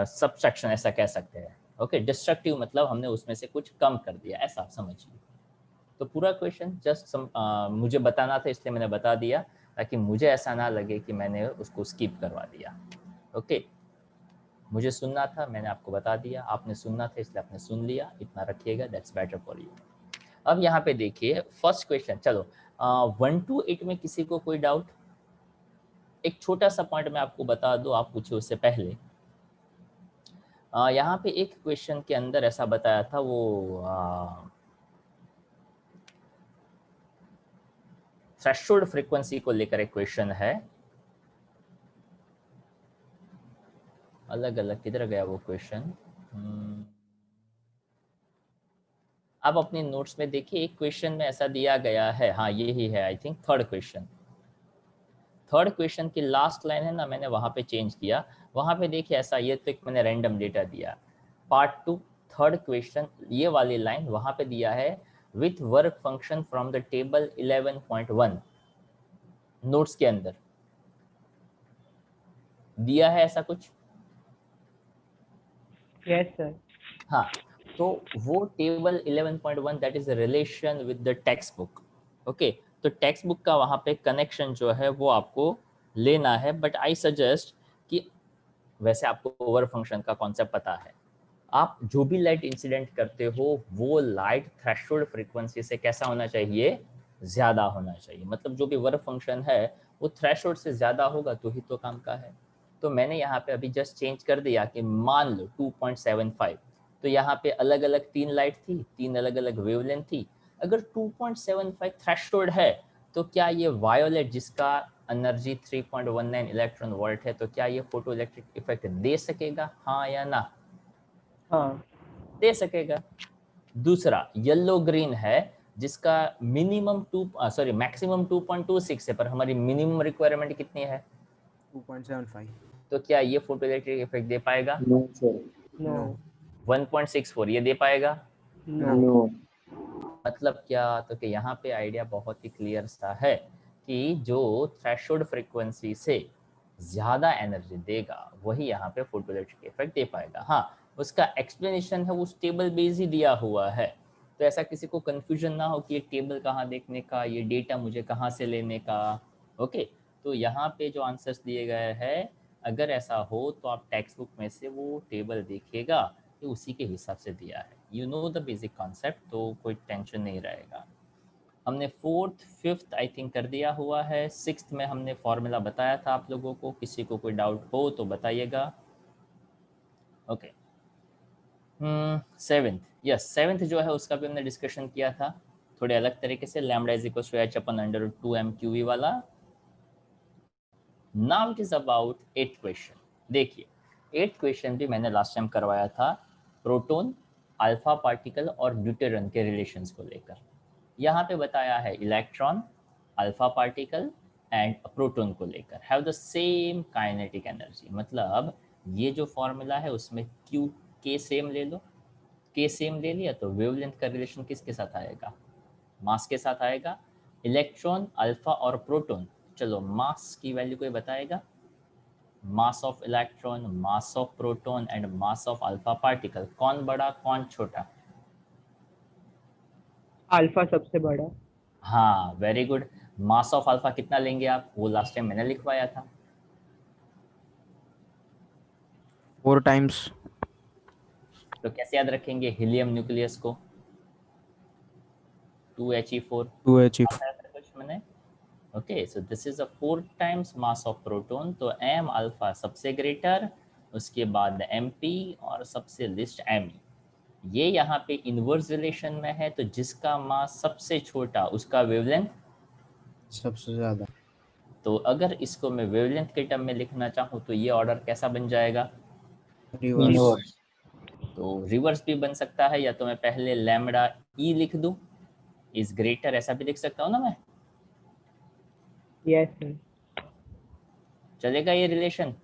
subtraction ऐसा कह सकते हैं। ओके, डिस्ट्रक्टिव मतलब हमने उसमें से कुछ कम कर दिया, ऐसा आप समझिए। तो पूरा क्वेश्चन जस्ट मुझे बताना था इसलिए मैंने बता दिया, ताकि मुझे ऐसा ना लगे कि मैंने उसको स्किप करवा दिया। ओके, मुझे सुनना था, मैंने आपको बता दिया, आपने सुनना था इसलिए आपने सुन लिया, इतना रखिएगा, दैट्स बेटर फॉर यू। अब यहाँ पे देखिए फर्स्ट क्वेश्चन, चलो 1 to 8 में किसी को कोई डाउट? एक छोटा सा पॉइंट मैं आपको बता दूं, आप पूछे उससे पहले। यहाँ पे एक क्वेश्चन के अंदर ऐसा बताया था, वो थ्रेशोल्ड फ्रीक्वेंसी को लेकर एक क्वेश्चन है। अलग अलग किधर गया वो क्वेश्चन? आप अपने नोट्स में देखिए, एक क्वेश्चन में ऐसा दिया गया है, हाँ ये ही है, आई थिंक थर्ड क्वेश्चन की लास्ट लाइन है ना, मैंने वहां पे चेंज किया। वहां पे देखिए ऐसा, ये तो एक मैंने रैंडम डेटा दिया। पार्ट 2 थर्ड क्वेश्चन, ये वाली लाइन वहां पे दिया है, with work function from the table 11.1 notes के अंदर दिया है ऐसा कुछ? Yes sir. हाँ, तो वो table 11.1 that is relation with the text book. Okay, तो टेक्स्ट बुक का वहाँ पे कनेक्शन जो है वो आपको लेना है, बट आई सजेस्ट कि वैसे आपको ओवर फंक्शन का कॉन्सेप्ट पता है, आप जो भी लाइट इंसिडेंट करते हो वो लाइट थ्रेशोल्ड फ्रीक्वेंसी से कैसा होना चाहिए, ज़्यादा होना चाहिए। मतलब जो भी वर्क फंक्शन है वो थ्रेशोल्ड से ज़्यादा होगा तो ही तो काम का है। तो मैंने यहाँ पे अभी जस्ट चेंज कर दिया कि मान लो 2.75, तो यहाँ पे अलग अलग 3 लाइट थी, 3 अलग अलग वेवलेंथ थी। अगर 2.75 थ्रेशोल्ड है तो क्या ये वायोलेट जिसका एनर्जी 3.19 इलेक्ट्रॉन वोल्ट है, तो क्या ये फोटो इलेक्ट्रिक इफेक्ट दे सकेगा, हाँ या ना? हाँ दे सकेगा। दूसरा येलो ग्रीन है जिसका मिनिमम मैक्सिमम 2.26 है, पर हमारी मिनिमम रिक्वायरमेंट कितनी है, 2.75। तो क्या ये फोटो इलेक्ट्रिक इफेक्ट दे पाएगा? नो। 1.64 ये दे पाएगा? नो। मतलब क्या, तो कि यहाँ पे आइडिया बहुत ही क्लियर सा है कि जो थ्रेशोल्ड फ्रीक्वेंसी से ज़्यादा एनर्जी देगा वही यहाँ पे फोटो इलेक्ट्रिक इफेक्ट दे पाएगा। हाँ, उसका एक्सप्लेनेशन है वो टेबल बेस ही दिया हुआ है, तो ऐसा किसी को कंफ्यूजन ना हो कि ये टेबल कहाँ देखने का, ये डेटा मुझे कहाँ से लेने का। ओके, तो यहाँ पे जो आंसर्स दिए गए हैं, अगर ऐसा हो तो आप टेक्स्ट बुक में से वो टेबल देखिएगा कि उसी के हिसाब से दिया है। You know the basic concept, तो कोई टेंशन नहीं रहेगा। हमने 4th 5th आई थिंक कर दिया हुआ है। 6th में हमने फॉर्मूला बताया था आप लोगों को, किसी को कोई डाउट हो तो बताइएगा। ओके, 7th, यस 7th जो है उसका भी हमने डिस्कशन किया था थोड़े अलग तरीके से, lambda is equal to h upon under root 2 mqv वाला। Now it is about 8th question. देखिए 8th क्वेश्चन भी मैंने लास्ट टाइम करवाया था, प्रोटॉन, अल्फा पार्टिकल और ड्यूटेरॉन के रिलेशंस को लेकर। यहाँ पे बताया है electron, alpha particle and proton को लेकर have the same kinetic energy. मतलब ये जो फॉर्मूला है उसमें Q K सेम ले लो, K सेम ले लिया तो वेवलेंथ का रिलेशन किसके साथ आएगा, मास के साथ आएगा। इलेक्ट्रॉन, अल्फा और प्रोटॉन, चलो मास की वैल्यू कोई बताएगा, मास of electron, mass of proton and mass of alpha particle, कौन बड़ा कौन छोटा? अल्फा सबसे बड़ा। हाँ very good. Mass of alpha कितना लेंगे आप, वो लास्ट टाइम मैंने लिखवाया था। 4 times। तो कैसे याद रखेंगे हीलियम न्यूक्लियस को, 2He4 2He4। आता है कुछ मैंने। Okay, so this is a 4 times mass of proton, तो m अल्फा सबसे ग्रेटर, उसके बाद mp और सबसे लिस्ट me। ये यहाँ पे इनवर्स रिलेशन में है, तो जिसका मास सबसे छोटा उसका वेवलेंथ सबसे ज्यादा। तो अगर इसको मैं वेवलेंथ के टर्म में लिखना चाहूँ तो ये ऑर्डर कैसा बन जाएगा, रिवर्स। तो तो रिवर्स भी बन सकता है, या तो मैं पहले लैम्डा ई लिख दूं, इज ग्रेटर, ऐसा भी लिख सकता हूँ ना मैं, यस सर। चलेगा ये रिलेशन?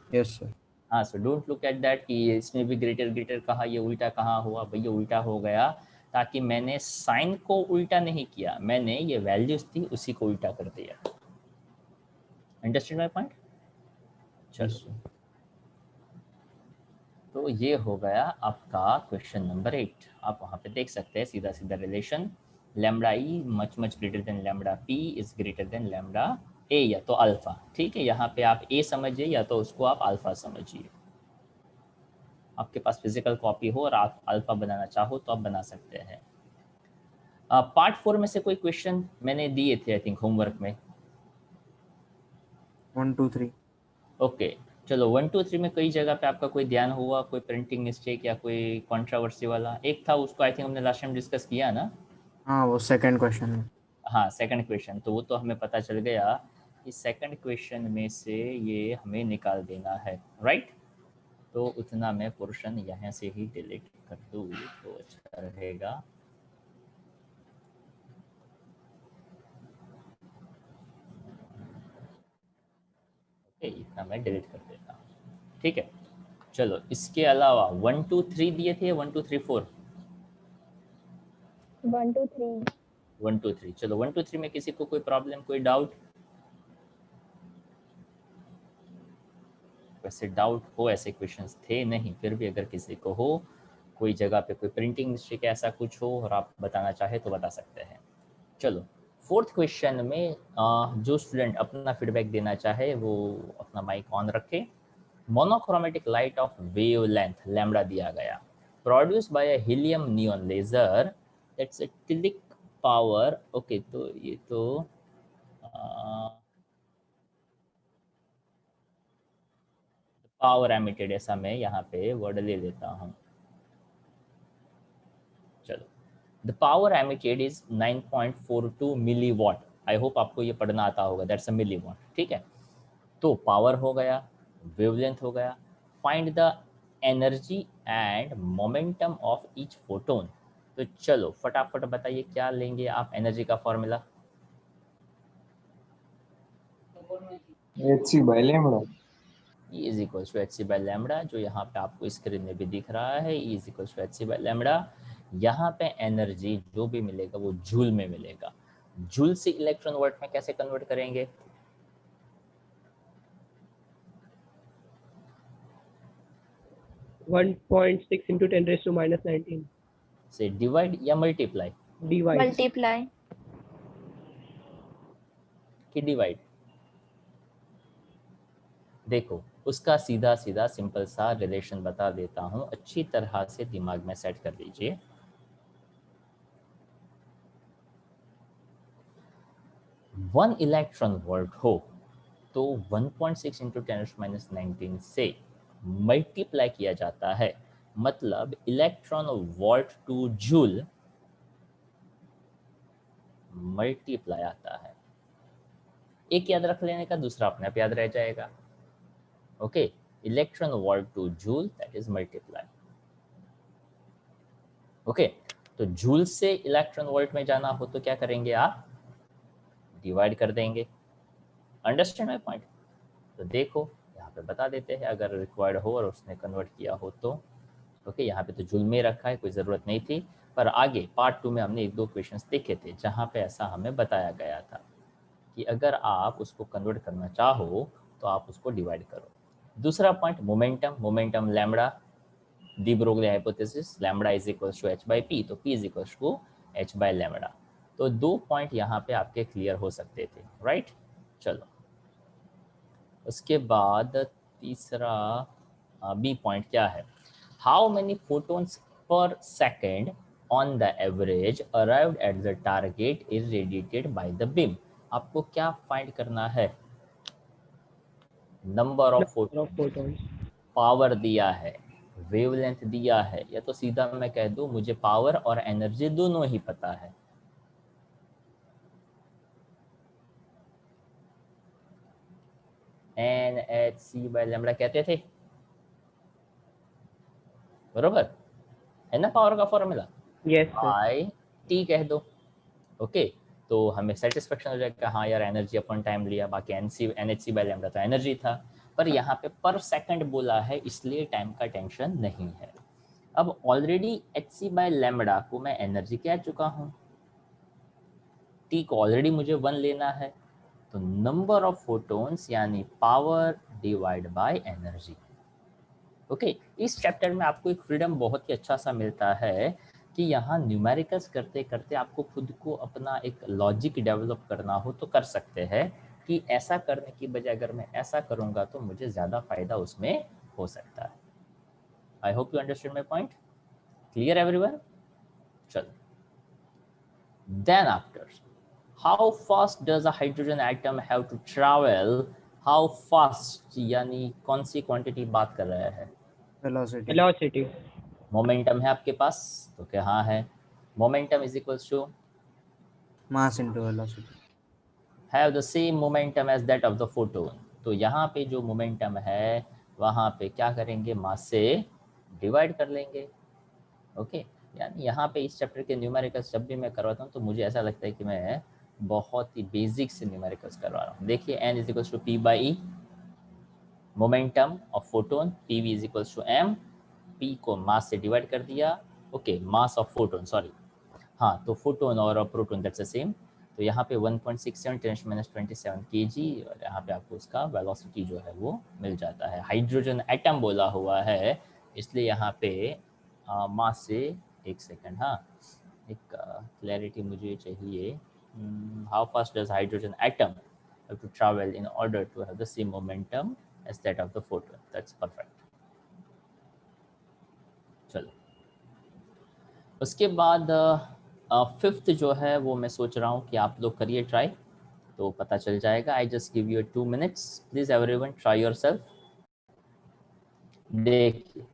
Yes, sir. हाँ, so don't look at that कि इसमें भी ग्रेटर ग्रेटर कहा, ये उल्टा कहाँ हुआ भैया, उल्टा हो गया ताकि मैंने साइन को उल्टा नहीं किया, मैंने ये वैल्यूज थी उसी को उल्टा कर दिया। Understand my point? Yes, चलो, sir. तो ये हो गया आपका क्वेश्चन नंबर 8। आप वहाँ पे देख सकते हैं सीधा सीधा relation, lambda E much much greater than lambda P is greater than lambda A, या तो अल्फा। ठीक है, यहाँ पे आप ए समझिए या तो उसको आप अल्फा समझिए। आपके पास फिजिकल कॉपी हो और आप अल्फा बनाना चाहो तो आप बना सकते हैं। पार्ट 4 में से कोई क्वेश्चन मैंने दिए थे आई थिंक होमवर्क में। 1, 2, 3. ओके, चलो 1 2 3 में कई जगह पे आपका कोई ध्यान हुआ, कोई प्रिंटिंग मिस्टेक या कोई कंट्रोवर्सी वाला? एक था उसको आई थिंक हमने लास्ट टाइम डिस्कस किया ना। हाँ, वो सेकंड क्वेश्चन है. हाँ, सेकंड क्वेश्चन, तो वो तो हमें पता चल गया कि सेकंड क्वेश्चन में से ये हमें निकाल देना है, राइट? तो उतना मैं पोर्शन यहाँ से ही डिलीट कर दूँ तो अच्छा रहेगा। ओके, इतना मैं डिलीट कर देता हूँ, ठीक है। चलो, इसके अलावा 1 2 3 दिए थे, 1 2 3 4 1 2 3 1 2 3। चलो 1 2 3 में किसी को कोई प्रॉब्लम, कोई डाउट? वैसे डाउट हो ऐसे क्वेश्चंस थे नहीं, फिर भी अगर किसी को हो, कोई जगह पे कोई प्रिंटिंग मिस्टेक ऐसा कुछ हो और आप बताना चाहे तो बता सकते हैं। चलो, फोर्थ क्वेश्चन में जो स्टूडेंट अपना फीडबैक देना चाहे वो अपना माइक ऑन रखे। Monochromatic light of wavelength lambda दिया गया, produce by a helium neon laser that's a टिलिक पावर। ओके, तो ये तो पावर एमिटेड, ऐसा मैं यहाँ पे वर्ड ले लेता हूँ। चलो, the power emitted is 9.42 milli watt. I hope आपको ये पढ़ना आता होगा, दैट्स अ मिली वॉट, ठीक है। तो पावर हो गया, वेवलेंथ हो गया, find the energy and momentum of each photon. तो चलो फटाफट बताइए क्या लेंगे आप एनर्जी का formula? hc/λ. E is equal to H C by lambda, जो यहाँ पे आपको स्क्रीन में भी दिख रहा है। E is equal to H C by lambda. यहाँ पे एनर्जी जो भी मिलेगा वो जूल में मिलेगा। जूल से इलेक्ट्रॉन वोल्ट में कैसे कन्वर्ट करेंगे? वन 1.6 into 10⁻⁻19 से डिवाइड या मल्टीप्लाई? डिवाइड। multiply कि डिवाइड? देखो, उसका सीधा सीधा सिंपल सा रिलेशन बता देता हूँ, अच्छी तरह से दिमाग में सेट कर लीजिए। वन इलेक्ट्रॉन वोल्ट हो तो 1.6 इंटू 10⁻⁻19 से मल्टीप्लाई किया जाता है, मतलब electron volt two joule multiply आता है। एक याद रख लेने का, दूसरा अपने आप याद रह जाएगा। Okay, electron volt two joule that is multiply. Okay, तो जूल से इलेक्ट्रॉन वोल्ट में जाना हो तो क्या करेंगे आप? डिवाइड कर देंगे। Understand my point? तो देखो यहाँ पे बता देते हैं, अगर रिक्वायर्ड हो और उसने कन्वर्ट किया हो तो। ओके, यहाँ पे तो जूल में रखा है, कोई ज़रूरत नहीं थी, पर आगे पार्ट 2 में हमने 1-2 क्वेश्चंस देखे थे जहाँ पे ऐसा हमें बताया गया था कि अगर आप उसको कन्वर्ट करना चाहो तो आप उसको डिवाइड करो। दूसरा point momentum, momentum lambda, de Broglie hypothesis, lambda is equals to H by P, तो P is equals to H by lambda. तो 2 पॉइंट यहाँ पे आपके क्लियर हो सकते थे, राइट? चलो, उसके बाद तीसरा बी पॉइंट क्या है? हाउ मेनी फोटोन्स पर second on the average arrived at the target irradiated by the beam. आपको क्या फाइंड करना है? नंबर ऑफ फोटोन्स, पावर दिया है, वेवलेंथ दिया है, या तो सीधा मैं कह दूं मुझे पावर और एनर्जी दोनों ही पता है। NhC बाय लैम्डा कहते थे, बरोबर है ना पावर का formula? Yes sir. I T कह दो। ओके तो हमें सेटिस्फेक्शन हो जाएगा, हाँ यार एनर्जी अपन टाइम लिया, बाकी NHC बाय लैम्डा तो एनर्जी था, पर यहाँ पे पर सेकंड बोला है इसलिए टाइम का टेंशन नहीं है। अब ऑलरेडी HC बाय लैम्डा को मैं एनर्जी कह चुका हूँ, टी को ऑलरेडी मुझे 1 लेना है, तो नंबर ऑफ फोटॉन्स यानी power divide by energy. Okay इस चैप्टर में आपको एक फ्रीडम बहुत ही अच्छा सा मिलता है कि यहाँ न्यूमेरिकल्स करते करते आपको खुद को अपना एक लॉजिक डेवलप करना हो तो कर सकते हैं कि ऐसा करने की बजाय अगर मैं ऐसा करूँगा तो मुझे ज़्यादा फायदा उसमें हो सकता है। I hope you understand my point. Clear everyone? चलो then after how fast does a hydrogen atom have to travel, how fast यानी कौन सी क्वांटिटी बात कर रहे हैं? वेलोसिटी। वेलोसिटी। मोमेंटम है आपके पास तो क्या हाँ है, momentum is equals to mass into velocity. Have the same momentum as that of the photon. तो यहाँ पे जो मोमेंटम है वहाँ पे क्या करेंगे, मास से डिवाइड कर लेंगे। ओके यानी यहाँ पे इस चैप्टर के न्यूमेरिकल्स जब भी मैं करवाता हूँ तो मुझे ऐसा लगता है कि मैं बहुत ही बेसिक से न्यूमेरिकल्स करवा रहा हूँ। देखिए n is equals to P by E, momentum of photon, P V is equals to M, P को मास से डिवाइड कर दिया। Okay mass of photon, sorry हाँ तो फोटोन और प्रोटोन दैट्स द सेम। तो यहाँ पे 1.67 10⁻27 kg और यहाँ पे आपको उसका वेलोसिटी जो है वो मिल जाता है। हाइड्रोजन एटम बोला हुआ है इसलिए यहाँ पे मास से, एक सेकंड हाँ एक क्लैरिटी मुझे चाहिए, how fast does hydrogen atom have to travel in order to have the same momentum as that of the photon, that's perfect. चलो उसके बाद फिफ्थ जो है वो मैं सोच रहा हूँ कि आप लोग करिए ट्राई तो पता चल जाएगा। I just give you 2 minutes, please everyone try yourself. देखिए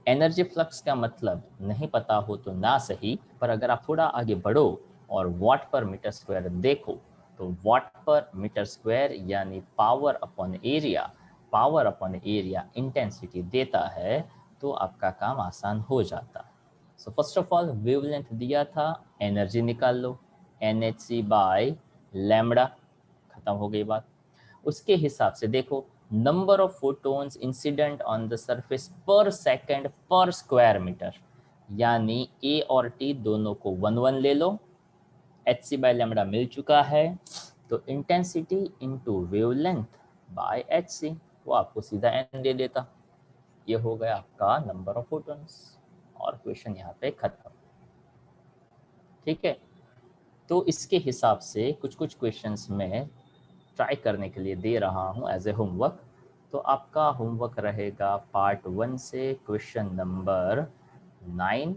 एनर्जी फ्लक्स का मतलब नहीं पता हो तो ना सही, पर अगर आप थोड़ा आगे बढ़ो और वाट पर मीटर स्क्वायर देखो तो वाट पर मीटर स्क्वायर यानी power upon area, power upon area intensity देता है तो आपका काम आसान हो जाता है। So first of all wavelength दिया था, एनर्जी निकाल लो, NHC बाय लैम्डा, खत्म हो गई बात। उसके हिसाब से देखो number of photons incident on the surface per second per square metre, यानी ए और टी दोनों को 1 ले लो, HC बाय लैम्डा मिल चुका है तो intensity into wavelength by HC वो आपको सीधा n दे देता। ये हो गया आपका नंबर ऑफ फोटॉन्स और क्वेश्चन यहाँ पे खत्म। ठीक है तो इसके हिसाब से कुछ कुछ क्वेश्चंस में ट्राई करने के लिए दे रहा हूँ एज ए होमवर्क। तो आपका होमवर्क रहेगा पार्ट 1 से क्वेश्चन नंबर 9,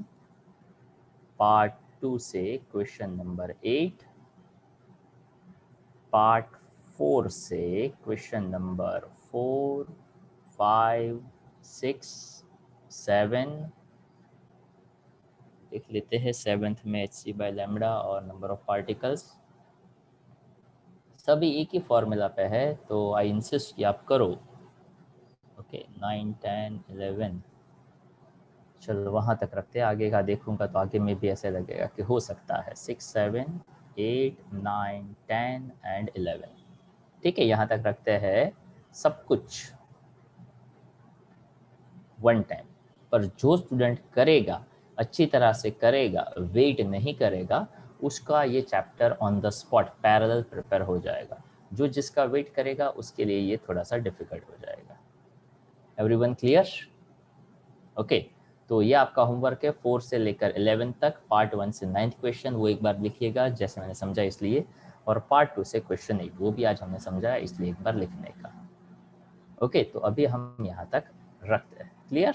पार्ट 2 से क्वेश्चन नंबर 8, पार्ट 4 से क्वेश्चन नंबर 4, 5, 6, 7, देख लेते हैं 7th में HC बाय लैम्डा और नंबर ऑफ पार्टिकल्स सभी एक ही फॉर्मूला पे है तो आई इंसिस्ट कि आप करो। ओके 9, 10, 11 चलो वहाँ तक रखते हैं, आगे का देखूंगा तो आगे में भी ऐसे लगेगा कि हो सकता है 6, 7, 8, 9, 10 एंड 11। ठीक है यहाँ तक रखते हैं सब कुछ 1 टाइम, पर जो स्टूडेंट करेगा अच्छी तरह से करेगा, वेट नहीं करेगा, उसका ये chapter on the spot parallel prepare हो जाएगा। जो जिसका वेट करेगा उसके लिए ये थोड़ा सा डिफिकल्ट हो जाएगा। Everyone clear? ओके तो ये आपका होमवर्क है 4 से लेकर 11 तक, पार्ट 1 से 9th क्वेश्चन वो एक बार लिखिएगा जैसे मैंने समझा इसलिए, और पार्ट 2 से क्वेश्चन 8 वो भी आज हमने समझा इसलिए एक बार लिखने का। ओके तो अभी हम यहाँ तक रखते हैं। क्लियर?